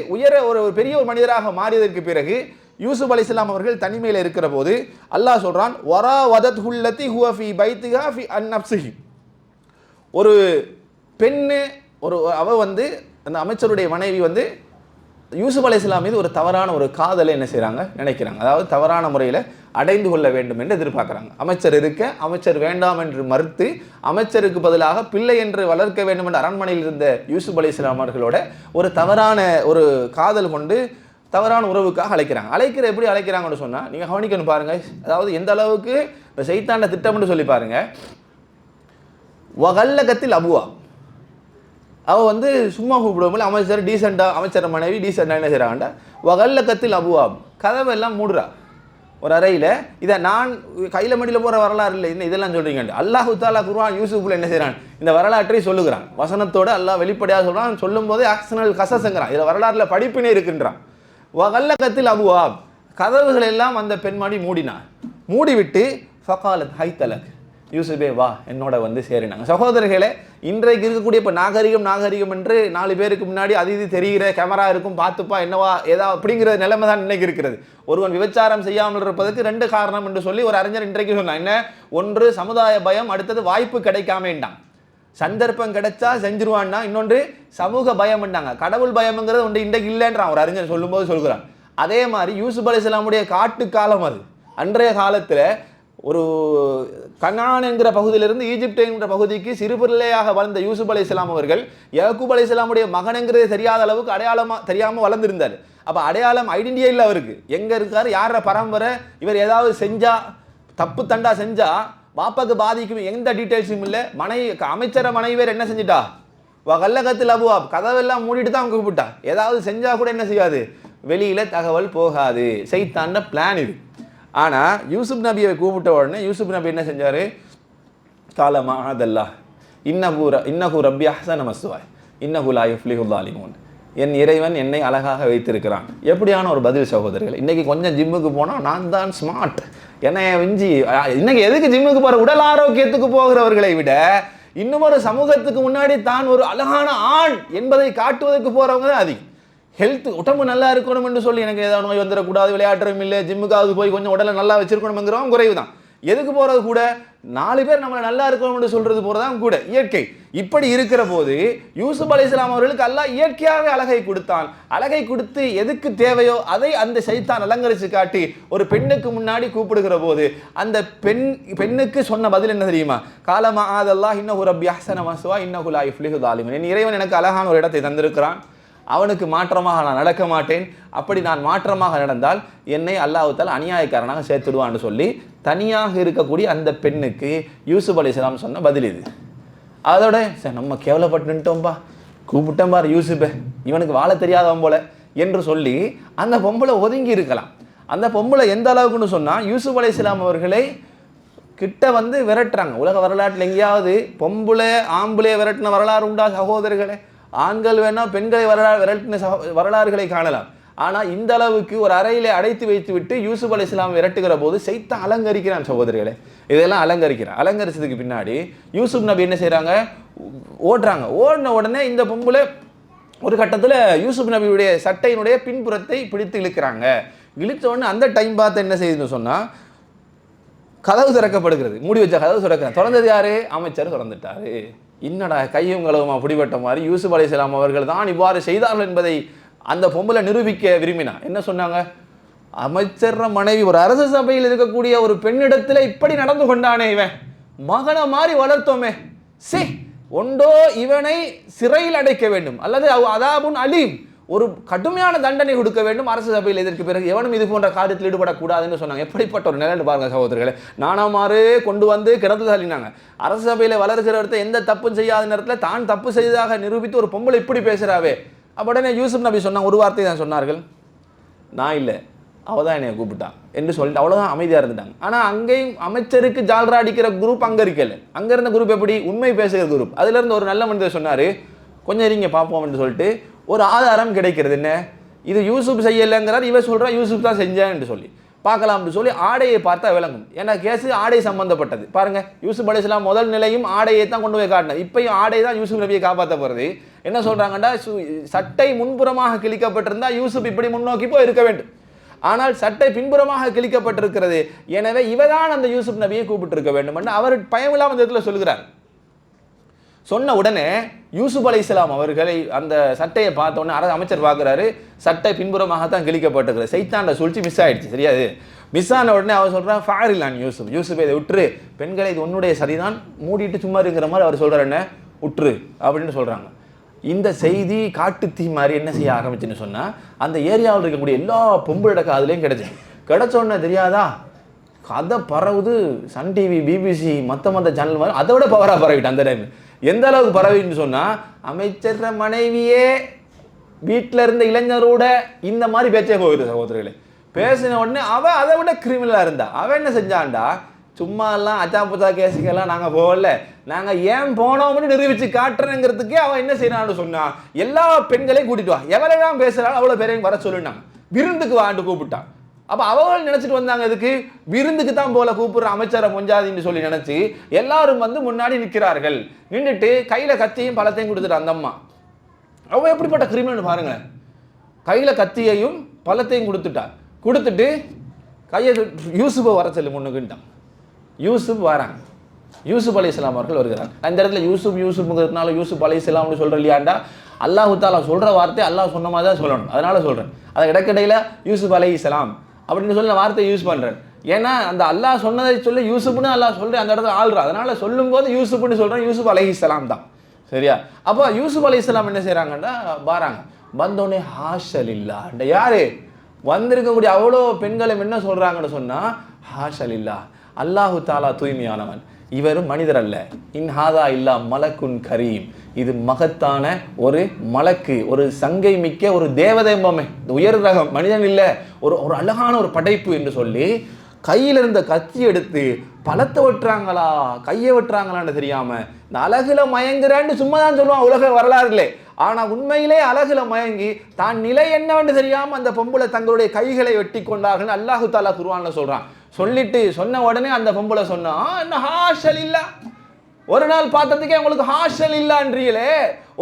Speaker 1: ஒரு பெரிய ஒரு மனிதராக மாறியதற்கு பிறகு யூசுப் அலைஹிஸ்ஸலாம் அவர்கள் தனிமையில் இருக்கிற போது அல்லாஹ் சொல்றான், வரா வதத் ஹுல்லதி ஹுவ ஃபீ பைத்திஹா ஃபீ அன்நஃப்ஸிஹி. ஒரு பெண்ணு, அவ வந்து அந்த அமைச்சருடைய மனைவி வந்து யூசுப் அலைஹிஸ்ஸலாம் மீது ஒரு தவறான ஒரு காதலை என்ன செய்கிறாங்க, நினைக்கிறாங்க. அதாவது தவறான முறையில் அடைந்து கொள்ள வேண்டும் என்று எதிர்பார்க்குறாங்க. அமைச்சர் இருக்க அமைச்சர் வேண்டாம் என்று மறுத்து அமைச்சருக்கு பதிலாக பிள்ளை என்று வளர்க்க வேண்டும் என்று அரண்மனையில் இருந்த யூசுப் அலைஹிஸ்ஸலாம் அவர்களோட ஒரு தவறான ஒரு காதல் கொண்டு தவறான உறவுக்காக அழைக்கிறாங்க. எப்படி அழைக்கிறாங்கன்னு சொன்னால் நீங்கள் கவனிக்கணும் பாருங்க. அதாவது எந்த அளவுக்கு இந்த சைத்தாண்ட திட்டம்னு சொல்லி பாருங்க. வகல்லகத்தில் அபுவா, அவள் வந்து சும்மா கூப்பிடுவோம்ல அமைச்சர் டீசெண்டாக அமைச்சர் மனைவி டீசெண்டாக என்ன செய்கிறாங்கண்டா வகல்லக்கத்தில் அபுவாப் கதவெல்லாம் மூடுறா ஒரு அறையில். இதை நான் கையில் மடியில் போகிற வரலாறு இல்லை, இன்னும் இதெல்லாம் சொல்கிறீங்க. அல்லாஹு தாலா குர்ஆன் யூசுஃபில் என்ன செய்கிறான், இந்த வரலாற்றை சொல்லுகிறான். வசனத்தோடு அல்லாஹ் வெளிப்படையாக சொல்கிறான். சொல்லும் போதே ஆக்சனல் கசசுங்கிறான். இதில் வரலாற்றில் படிப்பினே இருக்கின்றான். வகல்லக்கத்தில் அபுவாப் கதவுகள் எல்லாம் அந்த பெண்மணி மூடினான். மூடிவிட்டு ஃபகாலத் ஹைத்தலக் யூசுஃபே வா என்னோட வந்து சேரினாங்க. சகோதரர்களே, இன்றைக்கு இருக்கக்கூடிய இப்போ நாகரிகம் என்று 4 பேருக்கு முன்னாடி அது இது தெரிகிற கேமரா இருக்கும், பார்த்துப்பா என்னவா ஏதா அப்படிங்கிற நிலைமை தான் இன்னைக்கு இருக்கிறது. ஒருவன் விபச்சாரம் செய்யாமல் இருப்பதற்கு 2 காரணம் என்று சொல்லி ஒரு அறிஞர் இன்றைக்கு சொன்னான். என்ன, ஒன்று சமுதாய பயம், அடுத்தது வாய்ப்பு கிடைக்காமேண்டான். சந்தர்ப்பம் கிடைச்சா செஞ்சிருவான்னா, இன்னொன்று சமூக பயம்ண்டாங்க. கடவுள் பயம்ங்கிறது ஒன்று இன்றைக்கு இல்லைன்றான் ஒரு அறிஞர் சொல்லும்போது சொல்கிறான். அதே மாதிரி யூசுப் அலைஹிஸ்ஸலாமுடைய காட்டு காலம் அது. அன்றைய காலத்தில் ஒரு கனான் என்கிற பகுதியிலிருந்து ஈஜிப்ட் என்கிற பகுதிக்கு சிறுபிள்ளையாக வளர்ந்த யூசுப் அலைஹிஸ்ஸலாம் அவர்கள் யாக்கூப் அலைஹிஸ்ஸலாமுடைய மகனுங்கிறது தெரியாத அளவுக்கு அடையாளமாக தெரியாமல் வளர்ந்துருந்தார். அப்போ அடையாளம் ஐடென்டிட்டியே இல்லை அவருக்கு. எங்கே இருக்கார், யார பரம்பரை, இவர் ஏதாவது செஞ்சா தப்பு தண்டா செஞ்சா பாப்பாக்கு பாதிக்கும் எந்த டீட்டெயில்ஸும் இல்லை. அமைச்சர மனைவியர் என்ன செஞ்சிட்டா, வகல்லகத்தில் அபுவாப் கதவெல்லாம் மூடிட்டு தான் அவங்க கூப்பிட்டா. ஏதாவது செஞ்சா கூட என்ன செய்யாது, வெளியில தகவல் போகாது. சைத்தான பிளான் இது. ஆனால் யூசுப் நபியை கூப்பிட்ட உடனே யூசுப் நபி என்ன செஞ்சார், காலமா அதல்லாஹ் இன்னஹு ரப்பி அஹ்ஸன மஸ்வாய் இன்னஹு லா யுஃப்லிஹுல் ஸாலிமூன். என் இறைவன் என்னை அழகாக வைத்திருக்கிறான். எப்படியான ஒரு பதில் சகோதரர்கள். இன்றைக்கி கொஞ்சம் ஜிம்முக்கு போனால் நான் தான் ஸ்மார்ட், என்னை விஞ்சி. இன்னைக்கு எதுக்கு ஜிம்முக்கு போகிற, உடல் ஆரோக்கியத்துக்கு போகிறவர்களை விட இன்னும் ஒரு சமூகத்துக்கு முன்னாடி தான் ஒரு அழகான ஆண் என்பதை காட்டுவதற்கு போகிறவங்க தான் அதிகம். ஹெல்த் உடம்பு நல்லா இருக்கணும் என்று சொல்லி எனக்கு ஏதாவது நோய் வந்துடக்கூடாது, விளையாட்டுறதும் இல்லை, ஜிம்முக்காவது போய் கொஞ்சம் உடலை நல்லா வச்சிருக்கணுங்கிறவங்க குறைவு தான். எதுக்கு போகிறது கூட, 4 பேர் நம்மளை நல்லா இருக்கணும் என்று சொல்றது போகிறதான் கூட இயற்கை. இப்படி இருக்கிற போது யூசுப் அலைஹிஸ்ஸலாம் அவர்களுக்கு அல்லாஹ் இயற்கையாகவே அழகை கொடுத்தான். அழகை கொடுத்து எதுக்கு தேவையோ அதை அந்த சைத்தான் அலங்கரித்து காட்டி ஒரு பெண்ணுக்கு முன்னாடி கூப்பிடுகிற போது அந்த பெண்ணுக்கு சொன்ன பதில் என்ன தெரியுமா, காலமா ஆதல்லாஹ் இன்னஹு ரப்பி அஹ்ஸன மஸ்வா இன்னஹு லா யுஃப்லிஹுல் ஸாலிமூன். என் இறைவன் எனக்கு அழகான ஒரு இடத்தை தந்திருக்கிறான், அவனுக்கு மாற்றமாக நான் நடக்க மாட்டேன். அப்படி நான் மாற்றமாக நடந்தால் என்னை அல்லாஹ் தஆலா அநியாயக்காரனாக சேர்த்துடுவான்னு சொல்லி தனியாக இருக்கக்கூடிய அந்த பெண்ணுக்கு யூசுப் அலைஹிஸ்ஸலாம் சொன்ன பதில் இது. அதோட சார் நம்ம கேவலப்பட்டுட்டோம்பா, கூப்பிட்டேன் பார் யூசுப்பை, இவனுக்கு வாழ தெரியாதவன் போல என்று சொல்லி அந்த பொம்பளை ஒதுங்கி இருக்கலாம். அந்த பொம்பளை எந்த அளவுக்குன்னு சொன்னால் யூசுப் அலைஹிஸ்ஸலாம் அவர்களை கிட்ட வந்து விரட்டுறாங்க. உலக வரலாற்றில் எங்கேயாவது பொம்பளை ஆம்பளை விரட்டின வரலாறு உண்டா சகோதரர்களே? ஆண்கள் வேணா பெண்களை விரட்டின வரலாறுகளை காணலாம். ஆனால் இந்த அளவுக்கு ஒரு அறையிலே அடைத்து வைத்து விட்டு யூசுப் அலைஹிஸ்ஸலாம் விரட்டுகிற போது சைத்தான் அலங்கரிக்கிறான் சகோதரிகளே. இதெல்லாம் அலங்கரிச்சதுக்கு பின்னாடி யூசுப் நபி என்ன செய்கிறாங்க, ஓடுறாங்க. ஓடின உடனே இந்த பொம்பளை ஒரு கட்டத்தில் யூசுப் நபியுடைய சட்டையினுடைய பின்புறத்தை பிடித்து இழுக்கிறாங்க. இழுத்த உடனே அந்த டைம் பார்த்து என்ன செய்யுதுன்னு சொன்னால் கதவு திறக்கப்படுகிறது. மூடி வச்ச கதவு திறக்கிறாங்க. திறந்தது யாரு, அமைச்சர் திறந்துட்டாரு. இன்னடா கையும் களவுமா பிடிபட்ட மாதிரி யூசுப் அலைஹிஸ்ஸலாம் அவர்கள் தான் இவ்வாறு செய்தார்கள் என்பதை அந்த பொம்பளை நிரூபிக்க விரும்பினா. என்ன சொன்னாங்க, அமைச்சர் மனைவி ஒரு அரசு சபையில் இருக்கக்கூடிய ஒரு பெண்ணிடத்தில் இப்படி நடந்து கொண்டானே, இவன் மகனை மாதிரி வளர்த்தோமே, சி ஒன்றோ இவனை சிறையில் அடைக்க வேண்டும் அல்லது அதாபுன் அலீம் ஒரு கடுமையான தண்டனை கொடுக்க வேண்டும் அரசு சபையில். இதற்கு பிறகு எவனும் இது போன்ற காரியத்தில் ஈடுபடக்கூடாதுன்னு சொன்னாங்க. எப்படிப்பட்ட ஒரு நிலைன்னு பாருங்க சகோதரர்களே. நானாமாறு கொண்டு வந்து கிடந்து தள்ளினாங்க. அரசு சபையில் வளர்கிற இடத்த எந்த தப்பும் செய்யாத நேரத்தில் தான் தப்பு செய்ததாக நிரூபித்து ஒரு பொம்பளை இப்படி பேசுகிறாவே. உடனே யூசுப் நபி சொன்னாங்க, ஒரு வார்த்தை தான் சொன்னார்கள், நான் இல்லை அவள் தான் என்னை கூப்பிட்டான் என்று சொல்லிட்டு அவ்வளோதான் அமைதியாக இருந்துட்டாங்க. ஆனால் அங்கேயும் அமைச்சருக்கு ஜால்ரா அடிக்கிற குரூப் அங்கே இருக்கல. அங்கே இருந்த குரூப் எப்படி, உண்மை பேசுகிற குரூப். அதுலேருந்து ஒரு நல்ல மனிதர் சொன்னார், கொஞ்சம் இருங்க பார்ப்போம் என்று சொல்லிட்டு ஒரு ஆதாரம் கிடைக்கிறது. என்ன, இது யூசுப் செய்யலைங்கிறார், இவன் சொல்கிறா யூசுப் தான் செஞ்சேன்னு சொல்லி பார்க்கலாம்னு சொல்லி ஆடையை பார்த்தா விளங்கும். ஏன்னா கேஸு ஆடை சம்பந்தப்பட்டது. பாருங்கள், யூசுப் அலைஹிஸ்ஸலாம் முதல் நிலையும் ஆடையை தான் கொண்டு போய் காட்டினது. இப்பயும் ஆடை தான் யூசுப் நபியை காப்பாற்ற போகிறது. என்ன சொல்கிறாங்கண்டா, சட்டை முன்புறமாக கிழிக்கப்பட்டிருந்தால் யூசுப் இப்படி முன்னோக்கி போய் இருக்க வேண்டும். ஆனால் சட்டை பின்புறமாக கிழிக்கப்பட்டிருக்கிறது, எனவே இவதான் அந்த யூசுப் நபியை கூப்பிட்டு வேண்டும் என்று அவர் பயமில்லாமல் இந்த இடத்துல சொல்கிறார். சொன்ன உடனே யூசுப் அலைஹிஸ்ஸலாம் அவர்களை அந்த சட்டையை பார்த்த உடனே அமைச்சர் பார்க்குறாரு, சட்டை பின்புறமாகத்தான் கிழிக்கப்பட்டிருக்கிறது. சைத்தாண்ட சூழ்ச்சி மிஸ் ஆகிடுச்சு. சரியாது, மிஸ் ஆன உடனே அவர் சொல்கிறார், ஃபாரிலான் யூசுப் இதை விட்டுரு, பெண்களை இது உன்னுடைய சரிதான், மூடிட்டு சும்மா இருக்கிற மாதிரி அவர் சொல்கிறார், என்ன உற்று அப்படின்னு சொல்கிறாங்க. இந்த செய்தி காட்டு தீ மாதிரி என்ன செய்ய ஆரம்பிச்சுன்னு சொன்னால் அந்த ஏரியாவில் இருக்கக்கூடிய எல்லா பொம்பளோட காதுலையும் கிடைச்சிது. கிடைச்சோன்னே தெரியாதா, கதை பரவுது. சன் டிவி, பிபிசி, மற்ற சேனல் மாதிரி அதை விட பவராக பரவிட்டு அந்த டைம் எந்த அளவுக்கு பரவின்னு சொன்னால் அமைச்சர் மனைவியே வீட்டில் இருந்த இளைஞரோட இந்த மாதிரி பேச்சே போயிடுது சகோதரர்களே. பேசின உடனே அவன் அதை விட கிரிமினலாக இருந்தா. அவன் என்ன செஞ்சான்டா, சும்மா எல்லாம் அச்சா புச்சா கேஸுக்கெல்லாம் நாங்கள் போகல, நாங்கள் ஏன் போனோம்னு நிரூபித்து காட்டுறேங்கிறதுக்கே அவன் என்ன செய்யறான்னு சொன்னான், எல்லா பெண்களையும் கூட்டிட்டு வா, எவரெல்லாம் பேசுகிறாலும் அவ்வளோ பேரையும் வர சொல்லினான், விருந்துக்கு வாண்டு கூப்பிட்டான். அப்போ அவர்கள் நினச்சிட்டு வந்தாங்க, இதுக்கு விருந்துக்கு தான் போல கூப்பிடுற அமைச்சரை பொஞ்சாதின்னு சொல்லி நினச்சி எல்லாரும் வந்து முன்னாடி நிற்கிறார்கள். நின்றுட்டு கையில் கத்தியும் பழத்தையும் கொடுத்துட்டு அந்த அம்மா, அவன் எப்படிப்பட்ட கிரிமினல் பாருங்க, கையில் கத்தியையும் பழத்தையும் கொடுத்துட்டு கையை யூசுஃபை வர சொல்லி முன்னுக்குன்ட்டான். யூசுப் வராங்க, யூசுப் அலைஹிஸ்ஸலாம் அவர்கள் வருகிறாங்க. அந்த இடத்துல யூசுப்ங்கிறதுனால யூசுப் அலைஹிஸ்ஸலாம்னு சொல்கிறேன் இல்லையாண்டா, அல்லாஹ் தாலா சொல்கிற வார்த்தை அல்லாஹ் சொன்ன மாதிரி தான் சொல்லணும். அதனால சொல்கிறேன், அதை இடைக்கிடையில் யூசுப் அலைஹிஸ்ஸலாம் அப்படின்னு சொல்லி நான் வார்த்தையை யூஸ் பண்ணுறேன். ஏன்னா அந்த அல்லாஹ் சொன்னதை சொல்லி யூசுப்னு அல்லாஹ் சொல்கிறேன், அந்த இடத்துல ஆள்றா, அதனால சொல்லும்போது யூசுப்னு சொல்கிறேன், யூசுப் அலைஹிஸ்ஸலாம் தான். சரியா? அப்போ யூசுப் அலைஹிஸ்ஸலாம் என்ன செய்கிறாங்கன்னா வராங்க. வந்தோடனே ஹாஷலில்லா, யாரு வந்திருக்கக்கூடிய அவ்வளோ பெண்களும் என்ன சொல்கிறாங்கன்னு சொன்னால், ஹாஷலில்லா, அல்லாஹு தாலா தூய்மையானவன், இவரும் மனிதர் அல்ல, இன்ஹாதா இல்லா மலக்குன் கரீம், இது மகத்தான ஒரு மலக்கு, ஒரு சங்கை மிக்க ஒரு தேவதேம்பமே, உயர் ரகம் மனிதன் இல்லை, ஒரு அழகான ஒரு படைப்பு என்று சொல்லி கையில் இருந்த கத்தி எடுத்து பழத்தை வெட்டுறாங்களா கையை வெட்டுறாங்களான்னு தெரியாம இந்த அழகுல மயங்குறேன்னு சும்மா தான் சொல்லுவான் உலக வரலாறுகளே. ஆனா உண்மையிலே அழகுல மயங்கி தான் நிலை என்னவென்று தெரியாம அந்த பொம்பளை தங்களுடைய கைகளை வெட்டி கொண்டார்கள் அல்லாஹு தாலா குர்ஆன்ல சொல்றான். சொல்லிட்டு சொன்ன உடனே அந்த பொம்பளை சொன்னா, என்ன ஹாஷல் இல்ல, ஒரு நாள் பார்த்ததுக்கே உங்களுக்கு ஹாஷல் இல்லான்றீங்களே,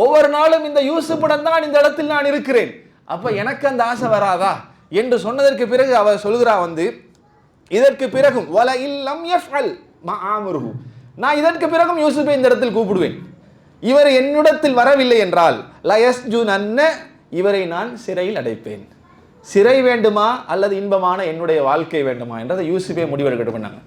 Speaker 1: ஒவ்வொரு நாளும் இந்த யூசுப்புடன் தான் இந்த இடத்தில் நான் இருக்கிறேன், அப்ப எனக்கு அந்த ஆசை வராதா என்று சொன்னதற்கு பிறகு அவர் சொல்கிறா வந்து, இதற்கு பிறகும் வல இல்லம் யஃஅல் மஆமுருஹு, நான் இதற்கு பிறகும் யூசுஃபை இந்த இடத்தில் கூப்பிடுவேன், இவர் என்னிடத்தில் வரவில்லை என்றால் லயஸ்ஜுனன்ன, இவரை நான் சிறையில் அடைப்பேன். சிறை வேண்டுமா அல்லது இன்பமான என்னுடைய வாழ்க்கை வேண்டுமா என்றதை யூசுஃபே முடிவெடுக்க பண்ணாங்க.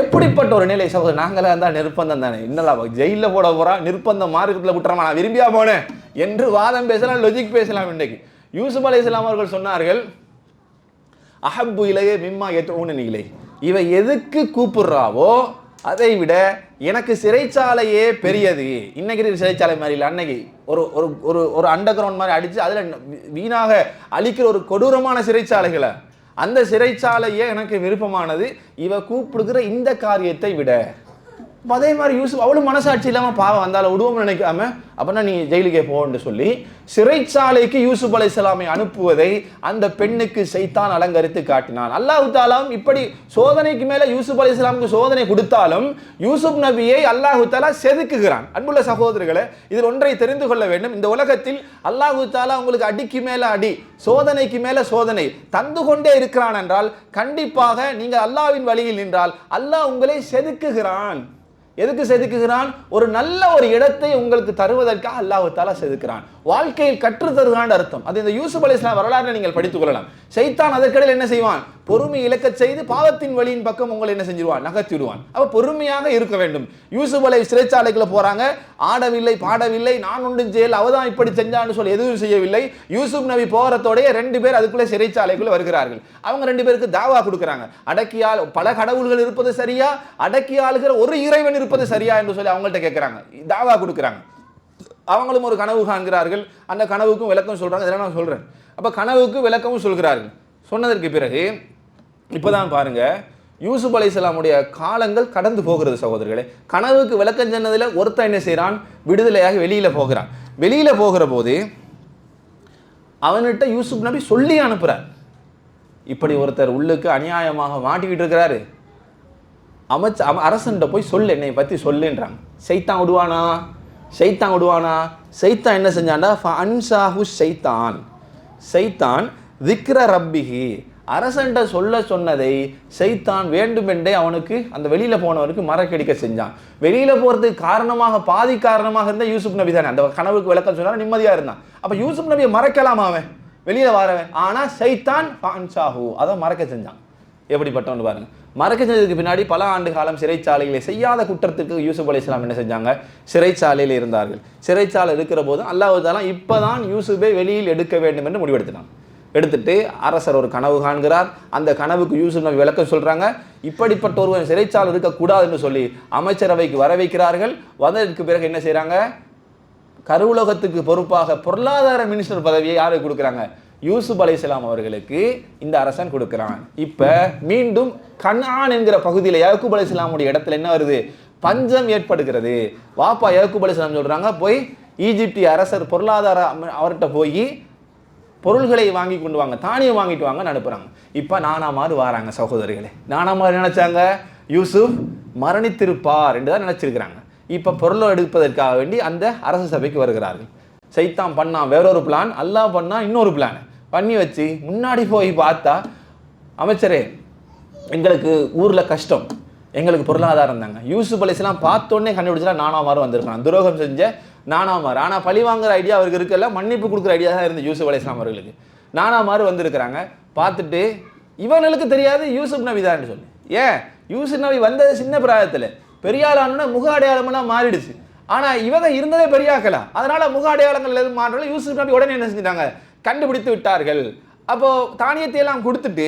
Speaker 1: எப்படிப்பட்ட ஒரு நிலை சகோதரர், நாங்களே இருந்தால் நிர்பந்தம் தானே, என்னலாம் ஜெயிலில் போட போறா, நிர்பந்தம் மார்க்கத்தில் விட்டுறமா, நான் விரும்பியா போனேன் என்று வாதம் பேசலாம், லொஜிக் பேசலாம். இன்றைக்கு யூசுப் அலைஹிஸ்ஸலாம் அவர்கள் சொன்னார்கள், அஹப்பு இலையே மிம்மா எதுன்னு இலை, இவை எதுக்கு கூப்பிடுறாவோ அதை விட எனக்கு சிறைச்சாலையே பெரியது. இன்னைக்கு சிறைச்சாலை மாதிரி இல்லை, அன்னைக்கு ஒரு ஒரு ஒரு அண்டர் கிரவுண்ட் மாதிரி அடித்து அதில் வீணாக அழிக்கிற ஒரு கொடூரமான சிறைச்சாலைகளை, அந்த சிறைச்சாலையே எனக்கு விருப்பமானது இவ கூப்பிடுகிற இந்த காரியத்தை விட. அதே மாதிரி யூசுப் அவ்வளோ மனசாட்சி இல்லாமல் பாவம் வந்தாலும் விடுவோம்னு நினைக்காம, அப்படின்னா நீ ஜெயிலுக்கே போன்னு சொல்லி சிறைச்சாலைக்கு யூசுப் அலைஹிஸ்ஸலாமை அனுப்புவதை அந்த பெண்ணுக்கு சைத்தான் அலங்கரித்து காட்டினான். அல்லாஹ் தாலாம் இப்படி சோதனைக்கு மேலே யூசுப் அலைஹிஸ்ஸலாமுக்கு சோதனை கொடுத்தாலும் யூசுப் நபியை அல்லாஹ் தாலா செதுக்குகிறான். அன்புள்ள சகோதரர்களே, இதில் ஒன்றை தெரிந்து கொள்ள வேண்டும், இந்த உலகத்தில் அல்லாஹ் தாலா உங்களுக்கு அடிக்கு மேலே அடி, சோதனைக்கு மேலே சோதனை தந்து கொண்டே இருக்கிறான் என்றால் கண்டிப்பாக நீங்கள் அல்லாஹ்வின் வழியில் நின்றால் அல்லாஹ் உங்களை செதுக்குகிறான். எதுக்கு செதுக்குகிறான்? ஒரு நல்ல ஒரு இடத்தை உங்களுக்கு தருவதற்காக அல்லாஹ் தஆலா செதுக்குறான். வாழ்க்கையில் கற்று தருகிறான் அர்த்தம். அது இந்த யூசுப் அலைஹிஸ்ஸலாம் வரலாறு நீங்கள் படித்துக் கொள்ளலாம். சைத்தான் அதற்கிடையில் என்ன செய்வான்? பொறுமை இழக்கச் செய்து பாவத்தின் வழியின் பக்கம் உங்களை என்ன செஞ்சிருவான்? நகர்த்தி விடுவான். அப்ப பொறுமையாக இருக்க வேண்டும். யூசுப் அலை சிறைச்சாலைக்குள்ள போறாங்க, ஆடவில்லை பாடவில்லை, நான் ஒன்றும் செய்யல, அவதான் இப்படி செஞ்சான்னு சொல்லி எதுவும் செய்யவில்லை. யூசுப் நபி போறதோடைய 2 பேர் அதுக்குள்ள சிறைச்சாலைக்குள்ள வருகிறார்கள். அவங்க 2 பேருக்கு தாவா கொடுக்குறாங்க. அடக்கியால் பல கடவுள்கள் இருப்பது சரியா, அடக்கி ஆளுகிற ஒரு இறைவன் இருப்பது சரியா என்று சொல்லி அவங்கள்ட்ட கேட்கிறாங்க, தாவா கொடுக்குறாங்க. அவங்களும் ஒரு கனவு காண்கிறார்கள், அந்த கனவுக்கும் விளக்கம் சொல்றாங்க. இதெல்லாம் நான் சொல்றேன். அப்ப கனவுக்கு விளக்கமும் சொல்கிறார்கள். சொன்னதற்கு பிறகு இப்பதான் பாருங்க, யூசுப் அலைஹிஸ்ஸலாமுடைய காலங்கள் கடந்து போகிறது சகோதரர்களே. கனவுக்கு விளக்கம் சொன்னதில் ஒருத்தன் என்ன செய்யறான்? விடுதலையாக வெளியில போகிறான். வெளியில போகிற போது அவன்கிட்ட யூசுப் நபி சொல்லி அனுப்புறார், இப்படி ஒருத்தர் உள்ளுக்கு அநியாயமாக மாட்டிக்கிட்டு இருக்கிறாரு, அரசன்ட்ட போய் சொல்லு, என்னை பத்தி சொல்லுன்றாங்க. சைத்தான் விடுவானா? சைத்தான் விடுவானா? சைத்தான் என்ன செஞ்சான்டா? ஃபஅன்சாஹு ஷைத்தான், சைத்தான் திக்ர ரப்பிஹி, அரசன்ட்ட சொல்ல சொன்னதை சைத்தான் வேண்டுமென்றே அவனுக்கு அந்த வெளியில போனவனுக்கு மறக்கடிக்க செஞ்சான். வெளியில போறதுக்கு காரணமாக பாதி காரணமாக இருந்த யூசுப் நபி தானே. அந்த கனவுக்கு விளக்கம் சொன்னா நிம்மதியா இருந்தான். அப்ப யூசுப் நபியை மறக்கலாம் அவன், வெளியில வரவன். ஆனா சைத்தான் ஃபஅன்சாஹு, அதை மறக்க செஞ்சான். எப்படிப்பட்டவன் பாருங்க. மறக்க செஞ்சதுக்கு பின்னாடி பல ஆண்டு காலம் சிறைச்சாலைகளை செய்யாத குற்றத்துக்கு யூசுப் அலைஹிஸ்ஸலாம் என்ன செஞ்சாங்க? சிறைச்சாலையில் இருந்தார்கள். சிறைச்சாலை இருக்கிற போது அல்லாஹ் தஆலா இப்பதான் யூசுஃபை வெளியில் எடுக்க வேண்டும் என்று முடிவெடுத்தான். எடுத்துட்டு அரசர் ஒரு கனவு காண்கிறார். அந்த கனவுக்கு யூசுப் நபி விளக்கம் சொல்றாங்க. இப்படிப்பட்ட ஒருவன் சிறைச்சாலை இருக்கக்கூடாதுன்னு சொல்லி அமைச்சரவைக்கு வர வைக்கிறார்கள். வந்ததற்கு பிறகு என்ன செய்யறாங்க, கருவுலகத்துக்கு பொறுப்பாக பொருளாதார மினிஸ்டர் பதவியை யாருக்கு கொடுக்குறாங்க, யூசுப் அலைஹிஸ்ஸலாம் அவர்களுக்கு இந்த அரசன் கொடுக்கிறான். இப்ப மீண்டும் கனான் என்கிற பகுதியில் யாக்கூப் அலைஹிஸ்ஸலாமுடைய இடத்துல என்ன வருது, பஞ்சம் ஏற்படுகிறது. வாப்பா யாக்கூப் அலைஹிஸ்ஸலாம் சொல்றாங்க, போய் ஈஜிப்திய அரசர் பொருளாதார அவர்கிட்ட போய் பொருள்களை வாங்கி கொண்டு வாங்க, தானியம் வாங்கிட்டு வாங்கன்னு அனுப்புறாங்க. இப்ப நானாமாறு வாராங்க சகோதரிகளே. நானாமாறு நினைச்சாங்க யூசுப் மரணித்திருப்பார் என்றுதான் நினைச்சிருக்கிறாங்க. இப்ப பொருளை எடுப்பதற்காக வேண்டி அந்த அரச சபைக்கு வருகிறார்கள். சைத்தான் பண்ணா வேறொரு பிளான், அல்லாஹ் பண்ணா இன்னொரு பிளான் பண்ணி வச்சு முன்னாடி போய் பார்த்தா, அமைச்சரே எங்களுக்கு ஊர்ல கஷ்டம், எங்களுக்கு பொருளாதாரம் தாங்க. யூசுப் அலைஹிஸ்ஸலாம் பார்த்தோன்னே கண்டுபிடிச்சா நானாமாறு வந்திருக்கான், துரோகம் செஞ்ச நானாமாறு. ஆனா பழி வாங்குற ஐடியா அவருக்கு இருக்கல, மன்னிப்பு கொடுக்குற ஐடியா தான் இருந்து யூசுப் அலைஹிஸ்ஸலாம் அவர்களுக்கு. நானாமாறு வந்திருக்கிறாங்க. பார்த்துட்டு இவனுக்கு தெரியாது யூசுப் நபி தான் சொல்லி. ஏன் யூசுப் நபி வந்தது சின்ன பிராயத்துல, பெரிய ஆளான முக அடையாளம்லாம் மாறிடுச்சு. ஆனா இவங்க இருந்ததே பெரியாக்கலா, அதனால முக அடையாளங்கள் எதுவும் மாறல. யூசுப் நபி உடனே என்ன செஞ்சிட்டாங்க, கண்டுபிடித்து விட்டார்கள். அப்போ தானியத்தை எல்லாம் கொடுத்துட்டு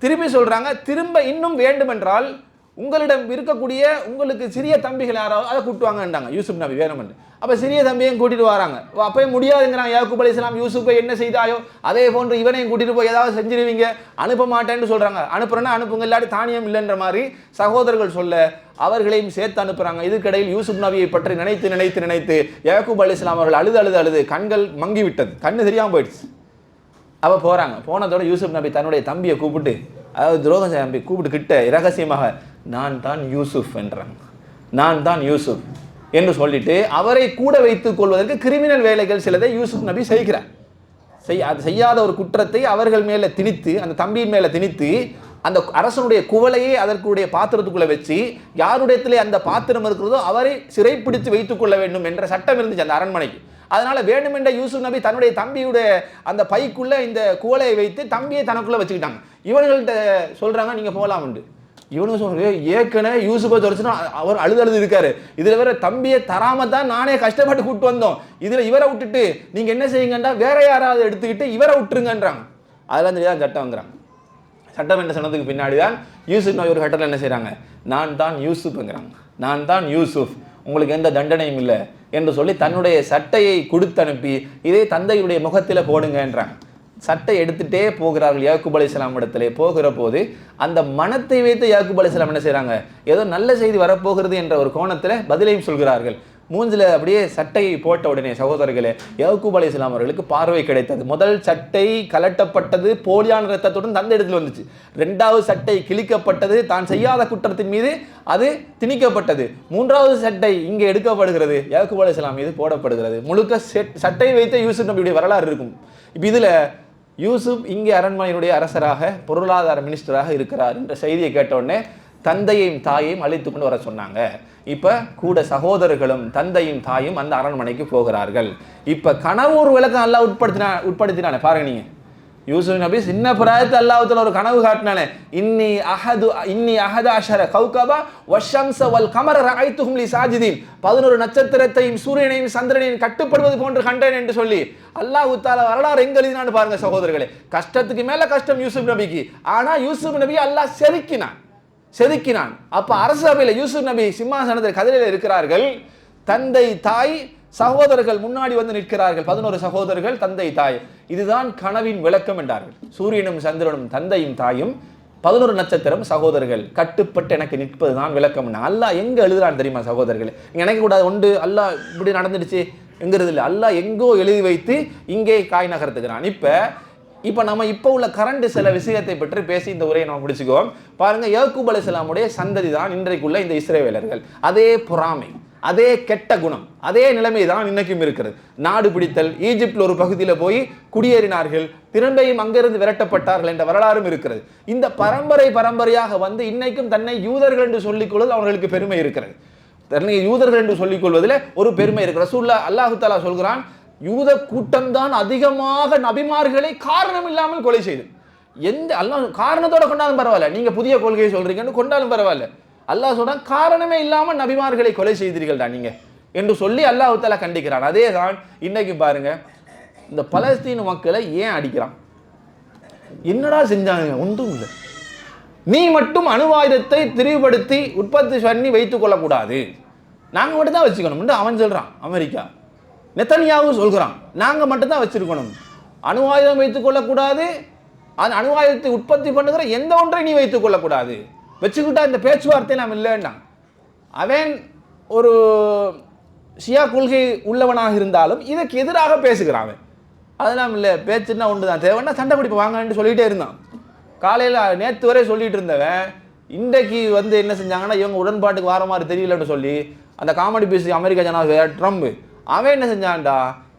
Speaker 1: திரும்பி சொல்றாங்க, திரும்ப இன்னும் வேண்டுமென்றால் உங்களிடம் இருக்கக்கூடிய உங்களுக்கு சிறிய தம்பிகள் யாராவது அதை கூட்டுவாங்கன்றாங்க யூசுப் நபி வேணுமென்று. அப்ப சிறிய தம்பியையும் கூட்டிட்டு வராங்க. அப்பயே முடியாதுங்கிறாங்க யாக்கூப் அலைஹிஸ்ஸலாம், யூசுப்பை என்ன செய்தாயோ அதே போன்று இவனையும் கூட்டிட்டு போய் ஏதாவது செஞ்சிருவீங்க, அனுப்ப மாட்டேன்னு சொல்றாங்க. அனுப்புறேன்னா அனுப்புங்க, இல்லாட்டி தானியம் இல்லைன்ற மாதிரி சகோதரர்கள் சொல்ல அவர்களையும் சேர்த்து அனுப்புறாங்க. இதுக்கிடையில் யூசுப் நபியை பற்றி நினைத்து நினைத்து நினைத்து யாக்கூப் அலைஹிஸ்ஸலாம் அவர்கள் அழுது அழுது அழுது கண்கள் மங்கி விட்டது, கண்ணு தெரியாம போயிடுச்சு. அவ போறாங்க. போனதோட யூசுப் நபி தன்னுடைய தம்பியை கூப்பிட்டு, அதாவது துரோகம் தம்பி கூப்பிட்டு கிட்ட இரகசியமாக, நான் தான் யூசுப் என்றாங்க, நான் தான் யூசுப் என்று சொல்லிட்டு அவரை கூட வைத்துக் கொள்வதற்கு கிரிமினல் வேலைகள் சிலதை யூசுப் நபி செய்கிறார். செய்யாத ஒரு குற்றத்தை அவர்கள் மேல திணித்து, அந்த தம்பியின் மேல திணித்து, அந்த அரசனுடைய குவளையை அதற்குடைய பாத்திரத்துக்குள்ள வச்சு யாருடையத்திலே அந்த பாத்திரம் இருக்கிறதோ அவரை சிறைப்பிடித்து வைத்துக் கொள்ள வேண்டும் என்ற சட்டம் இருந்துச்சு அந்த அரண்மனைக்கு. அதனால வேண்டுமென்ற யூசுப் நபி தன்னுடைய தம்பியுடைய அந்த பைக்குள்ள இந்த குவளையை வைத்து தம்பியை தனக்குள்ள வச்சுக்கிட்டாங்க. இவர்கள்ட்ட சொல்றாங்க நீங்க போகலாம் உண்டு. இவனுங்க சொல்ற ஏற்கனவே யூசுப்பை தொடச்சுன்னா அவர் அழுது அழுது இருக்காரு, இதுல வேற தம்பியை தராம தான் நானே கஷ்டப்பட்டு கூட்டு வந்தோம், இதுல இவரை விட்டுட்டு நீங்க என்ன செய்யுங்கண்டா வேற யாராவது எடுத்துக்கிட்டு இவரை விட்டுருங்கன்றாங்க. அதெல்லாம் தெரியாத சட்டம்ங்கிறாங்க. சட்டம் என்ன சொன்னதுக்கு பின்னாடி தான் யூசுப் நபி ஒரு கட்டத்தில் என்ன செய்யறாங்க, நான் தான் யூசுப்ங்கிறாங்க, நான் தான் யூசுப், உங்களுக்கு எந்த தண்டனையும் இல்லை என்று சொல்லி தன்னுடைய சட்டையை கொடுத்து அனுப்பி இதே தந்தையுடைய முகத்தில் போடுங்கன்றாங்க. சட்டை எடுத்துட்டே போகிறார்கள் யாக்கூப் அலைஹிஸ்ஸலாம் இடத்திலே. போகிற போது அந்த மனத்தை வைத்து யாக்கூப் அலைஹிஸ்ஸலாம் என்ன செய்றாங்க, ஏதோ நல்ல செய்தி வரப்போகிறது என்ற ஒரு கோணத்தில் பதிலையும் சொல்கிறார்கள். மூஞ்சில அப்படியே சட்டையை போட்ட உடனே சகோதரர்களே யாக்கூப் அலைஹிஸ்ஸலாம் அவர்களுக்கு பார்வை கிடைத்தது. முதல் சட்டை கலட்டப்பட்டது, போலியான ரத்தத்துடன் தந்தை இடத்தில் வந்துச்சு. இரண்டாவது சட்டை கிழிக்கப்பட்டது, தான் செய்யாத குற்றத்தின் மீது அது திணிக்கப்பட்டது. மூன்றாவது சட்டை இங்கே எடுக்கப்படுகிறது, யாக்கூப் அலைஹிஸ்ஸலாம் மீது போடப்படுகிறது. முழுக்க சட்டை வைத்த யூசுப் நபியுடைய வரலாறு இருக்கும். இப்போ இதுல யூசுப் இங்கே அரண்மனையினுடைய அரசராக பொருளாதார மினிஸ்டராக இருக்கிறார் என்ற செய்தியை கேட்ட உடனே தந்தையையும் தாயையும் அழைத்து கொண்டு வர சொன்னாங்க. இப்ப கூட சகோதரர்களும் தந்தையும் தாயும் அந்த அரண்மனைக்கு போகிறார்கள். இப்ப கனவு ஒரு விளக்கம் அல்லாஹ் உட்படுத்தினானே பாருங்க. நீங்க யூசுப் நபி சின்ன பிராயத்து அல்லாஹ்வுல ஒரு கனவு காட்டினானே, இன்னி அஹத அஷர கௌகபா வஷம்ஸ வல் கமர ரஅய்துஹும் லி சாஜிதீன், 11 நட்சத்திரத்தையும் சூரியனையும் சந்திரனையும் கட்டுப்படுவது போன்று கண்டேன் என்று சொல்லி அல்லாஹ் தஆலா வரலாறு எங்க எழுதினான்னு பாருங்க சகோதரர்களே. கஷ்டத்துக்கு மேல கஷ்டம் யூசுப் நபிக்கு. ஆனா யூசுப் நபி அல்லாஹ் செதுக்கினான். அப்ப அரசு சபையில யூசுப் நபி சிம்மாசனத்தில் கதிரையில் இருக்கிறார்கள். தந்தை தாய் சகோதரர்கள் முன்னாடி வந்து நிற்கிறார்கள். 11 சகோதரர்கள், தந்தை தாய். இதுதான் கனவின் விளக்கம் என்றார்கள். சூரியனும் சந்திரனும் தந்தையும் தாயும், 11 நட்சத்திரம் சகோதரர்கள் கட்டுப்பட்டு எனக்கு நிற்பதுதான் விளக்கம். அல்லாஹ் எங்க எழுதுறான் தெரியுமா சகோதரர்கள்? நினைக்க கூடாது ஒன்று அல்லாஹ் இப்படி நடந்துடுச்சு என்கிறது இல்லை. அல்லாஹ் எங்கோ எழுதி வைத்து இங்கே காய் நகர்த்துக்கிறான். இப்ப நம்ம இப்போ உள்ள கரண்ட் சில விஷயத்தை பற்றி பேசி இந்த உரையை நம்ம முடிச்சுக்குவோம். பாருங்க, யாக்கூப் அலைஹிஸ்ஸலாமுடைய சந்ததி தான் இன்றைக்குள்ள இந்த இஸ்ரவேலர்கள். அதே பொறாமை, அதே கெட்ட குணம், அதே நிலைமை தான் இன்னைக்கும் இருக்கிறது. நாடு பிடித்தல், ஈஜிப்டில் ஒரு பகுதியில் போய் குடியேறினார்கள், திரும்பியும் அங்கிருந்து விரட்டப்பட்டார்கள் என்ற வரலாறும் இருக்கிறது. இந்த பரம்பரையாக வந்து இன்னைக்கும் தன்னை யூதர்கள் என்று சொல்லிக் கொள்வது அவர்களுக்கு பெருமை இருக்கிறது. தன்னை யூதர்கள் என்று சொல்லிக் கொள்வதில் ஒரு பெருமை இருக்கிறது. ரசூலுல்லாஹ் அல்லாஹ் தஆலா சொல்கிறான், யூத கூட்டம் தான் அதிகமாக நபிமார்களை காரணம் இல்லாமல் கொலை செய்து. எந்த அல்லாஹ் காரணத்தோட கொண்டாலும் பரவாயில்ல, நீங்க புதிய கொள்கையை சொல்றீங்கன்னு கொண்டாலும் பரவாயில்ல, அல்லாஹ் சொல்றான் காரணமே இல்லாமல் நபிமார்களை கொலை செய்தீர்கள் தான் நீங்க என்று சொல்லி அல்லாஹ் தஆலா கண்டிக்கிறான். அதே தான் இன்னைக்கு பாருங்க, இந்த பலஸ்தீன மக்களை ஏன் அடிக்கிறான்? என்னடா செஞ்சாங்க? ஒன்றும் இல்லை. நீ மட்டும் அணு ஆயுதத்தை திரிவுபடுத்தி உற்பத்தி பண்ணி வைத்துக் கொள்ளக்கூடாது, நாங்கள் மட்டும் தான் வச்சுக்கணும். அவன் சொல்கிறான், அமெரிக்கா நெத்தனியாவும் சொல்கிறான், நாங்கள் மட்டும்தான் வச்சிருக்கணும், அணு ஆயுதம் வைத்துக் கொள்ளக்கூடாது, அந்த அணு ஆயுதத்தை உற்பத்தி பண்ணுகிற எந்த ஒன்றை நீ வைத்துக் கொள்ளக்கூடாது, வச்சுக்கிட்டா இந்த பேச்சுவார்த்தை நாம் இல்லைன்னா. அவன் ஒரு ஷியா கொள்கை உள்ளவனாக இருந்தாலும் இதற்கு எதிராக பேசுகிறான். அதெல்லாம் இல்லை, பேச்சுன்னா ஒன்று தான், தேவைன்னா சண்டை பிடிப்பு வாங்கன்னு சொல்லிகிட்டே இருந்தான். காலையில் நேற்று வரை சொல்லிட்டு இருந்தவன் இன்றைக்கு என்ன செஞ்சாங்கன்னா, இவங்க உடன்பாட்டுக்கு வர மாதிரி தெரியலன்னு சொல்லி அந்த காமெடி பேசி அமெரிக்கா ஜனாதிபதி ட்ரம்ப் அவன் என்ன செஞ்சான்டா,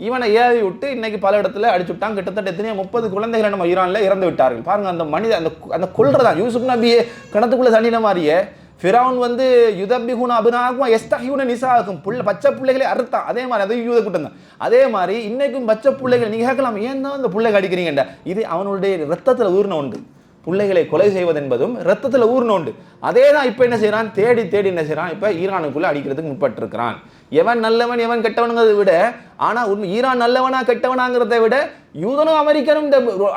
Speaker 1: இவனை ஏவி விட்டு இன்னைக்கு பல இடத்துல அடிச்சு விட்டான். கிட்டத்தட்ட எத்தனையோ 30 குழந்தைகளை நம்ம ஈரானில் இறந்து விட்டார்கள். பாருங்க, அந்த மனித அந்த கொள்றதான் யூசுப் நபியே கிணத்துக்குள்ள தண்ணின மாதிரியே ஃபிரௌன் யுதபிகுன அபினாகும் எஸ்தஹியுன நிசாகும் பச்சை பிள்ளைகளை அறுத்தான். அதே மாதிரி அது யூத கூட்டம் தான். அதே மாதிரி இன்னைக்கும் பச்சை பிள்ளைகள் நீங்க கேட்கலாம், ஏன் தான் இந்த பிள்ளைகள் அடிக்கிறீங்கண்டா, இது அவனுடைய ரத்தத்தில் ஊர்ன உண்டு. பிள்ளைகளை கொலை செய்வது என்பதும் ரத்தத்தில் ஊர்ன உண்டு. அதே தான் இப்போ என்ன செய்யறான், தேடி தேடி என்ன செய்யறான், இப்போ ஈரானுக்குள்ள அடிக்கிறதுக்கு முற்பட்டு இருக்கிறான். எவன் நல்லவன் எவன் கெட்டவனுங்கிறத விட, ஆனா ஈரான் நல்லவனா கெட்டவனாங்கிறத விட யூதனும் அமெரிக்கனும்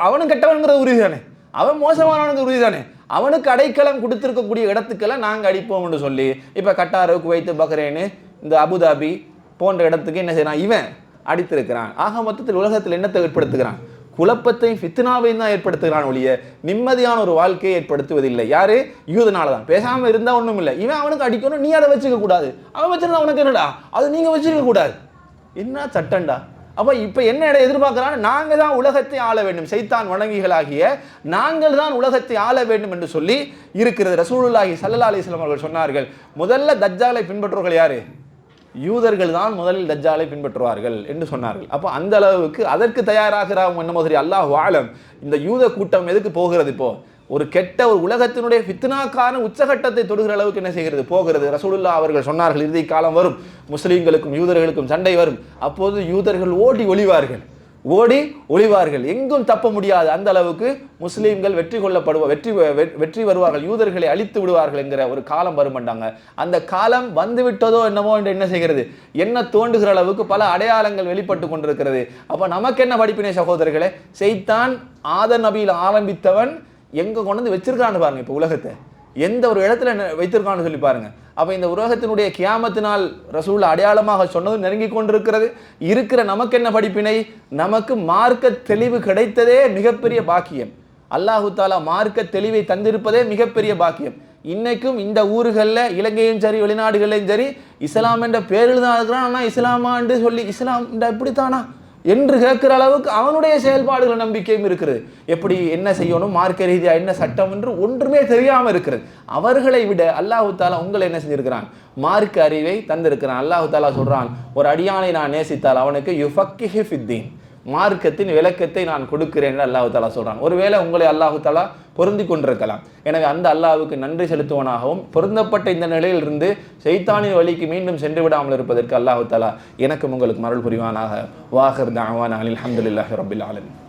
Speaker 1: அவனும் கெட்டவனுங்கிறது உறுதி தானே, அவன் மோசமானவனுக்கு உறுதி தானே. அவனுக்கு அடைக்கலம் கொடுத்திருக்கக்கூடிய இடத்துக்கெல்லாம் நாங்கள் அடிப்போம்னு சொல்லி இப்போ கட்டார், குவைத், பஹ்ரைன், இந்த அபுதாபி போன்ற இடத்துக்கு என்ன செய்யறான், இவன் அடித்திருக்கிறான். ஆக மொத்தத்தில் உலகத்தில் என்னத்தை ஏற்படுத்துகிறான், குழப்பத்தையும் ஃபித்னாவையும் தான் ஏற்படுத்துகிறான் ஒழிய நிம்மதியான ஒரு வாழ்க்கையை ஏற்படுத்துவதில்லை. யாரு, யூதனால தான். பேசாமல் இருந்தால் ஒன்றும் இல்லை, இவன் அவனுக்கு அடிக்கணும், நீ அதை வச்சுக்க கூடாது, அவன் வச்சிருந்தா அவனுக்கு என்னடா, அது நீங்க வச்சிருக்க கூடாது, என்ன சட்டண்டா. அப்போ இப்போ என்ன எதிர்பார்க்கிறான், நாங்கள் தான் உலகத்தை ஆள வேண்டும், சைத்தான் வணங்கிகளாகிய நாங்கள் தான் உலகத்தை ஆள வேண்டும் என்று சொல்லி இருக்கிறது. ரசூலுல்லாஹி ஸல்லல்லாஹு அலைஹி வஸல்லம் அவர்கள் சொன்னார்கள், முதல்ல தஜ்ஜாலை பின்பற்றுவர்கள் யாரு, யூதர்கள் தான் முதலில் தஜ்ஜாலை பின்பற்றுவார்கள் என்று சொன்னார்கள். அப்போ அந்த அளவுக்கு அதற்கு தயாராகிறாங்க. என்ன மாதிரி அல்லாஹ் ஆலம், இந்த யூத கூட்டம் எதுக்கு போகிறது, இப்போ ஒரு கெட்ட ஒரு உலகத்தினுடைய ஃபித்னாக்கான உச்சகட்டத்தை தொடுகிற அளவுக்கு என்ன செய்கிறது, போகிறது. ரசூலுல்லாஹ் அவர்கள் சொன்னார்கள், இறுதி காலம் வரும், முஸ்லீம்களுக்கும் யூதர்களுக்கும் சண்டை வரும், அப்போது யூதர்கள் ஓடி ஒளிவார்கள், எங்கும் தப்ப முடியாது. அந்த அளவுக்கு முஸ்லீம்கள் வெற்றி வருவார்கள், யூதர்களை அழித்து விடுவார்கள் என்கிற ஒரு காலம் வருமாட்டாங்க. அந்த காலம் வந்து விட்டதோ என்னமோ என்று என்ன செய்கிறது, என்ன தோண்டுகிற அளவுக்கு பல அடையாளங்கள் வெளிப்பட்டு கொண்டிருக்கிறது. அப்ப நமக்கு என்ன படிப்பினை சகோதரர்களே, சைத்தான் ஆதம் நபியில் ஆரம்பித்தவன் எங்க கொண்டு வந்து வச்சிருக்கான்னு பாருங்க. இப்போ உலகத்தை எந்த ஒரு இடத்துல வைத்திருக்கான்னு சொல்லி பாருங்க. அப்ப இந்த உலகத்தினுடைய கியாமத்தினால் ரசூல் அடையாளமாக சொன்னது நெருங்கி கொண்டிருக்கிறது. இருக்கிற நமக்கு என்ன படிப்பினை, நமக்கு மார்க்க தெளிவு கிடைத்ததே மிகப்பெரிய பாக்கியம். அல்லாஹு தாலா மார்க்க தெளிவை தந்திருப்பதே மிகப்பெரிய பாக்கியம். இன்னைக்கும் இந்த ஊர்களில், இலங்கையும் சரி வெளிநாடுகளையும் சரி, இஸ்லாம் என்ற பேரில் தான் இருக்கிறான். ஆனால் இஸ்லாமான்னு சொல்லி இஸ்லாம் இப்படித்தானா என்று கேட்கிற அளவுக்கு அவனுடைய செயல்பாடுகள் நம்பிக்கையும் இருக்கிறது. எப்படி என்ன செய்யணும், மார்க்க ரீதியாக என்ன சட்டம் என்று ஒன்றுமே தெரியாமல் இருக்கிறது. அவர்களை விட அல்லாஹு தாலா உங்களை என்ன செஞ்சிருக்கிறான், மார்க்க அறிவை தந்திருக்கிறான். அல்லாஹு தாலா சொல்றான், ஒரு அடியானை நான் நேசித்தால் அவனுக்கு யுஃபக்கிஹு ஃபித்தீன், மார்க்கத்தின் விளக்கத்தை நான் கொடுக்கிறேன் என்று அல்லாஹு தாலா சொல்றான். ஒருவேளை உங்களை அல்லாஹு தாலா பொருந்தி கொண்டிருக்கலாம். எனவே அந்த அல்லாஹ்வுக்கு நன்றி செலுத்துவனாகவும், பொருந்தப்பட்ட இந்த நிலையிலிருந்து சைத்தானின் வழிக்கு மீண்டும் சென்று விடாமல் இருப்பதற்கு அல்லாஹு தாலா எனக்கும் உங்களுக்கு அருள் புரிவானாக. வாஹிர் தஅவானா அனில் ஹம்துலில்லாஹி ரப்பில் ஆலமீன்.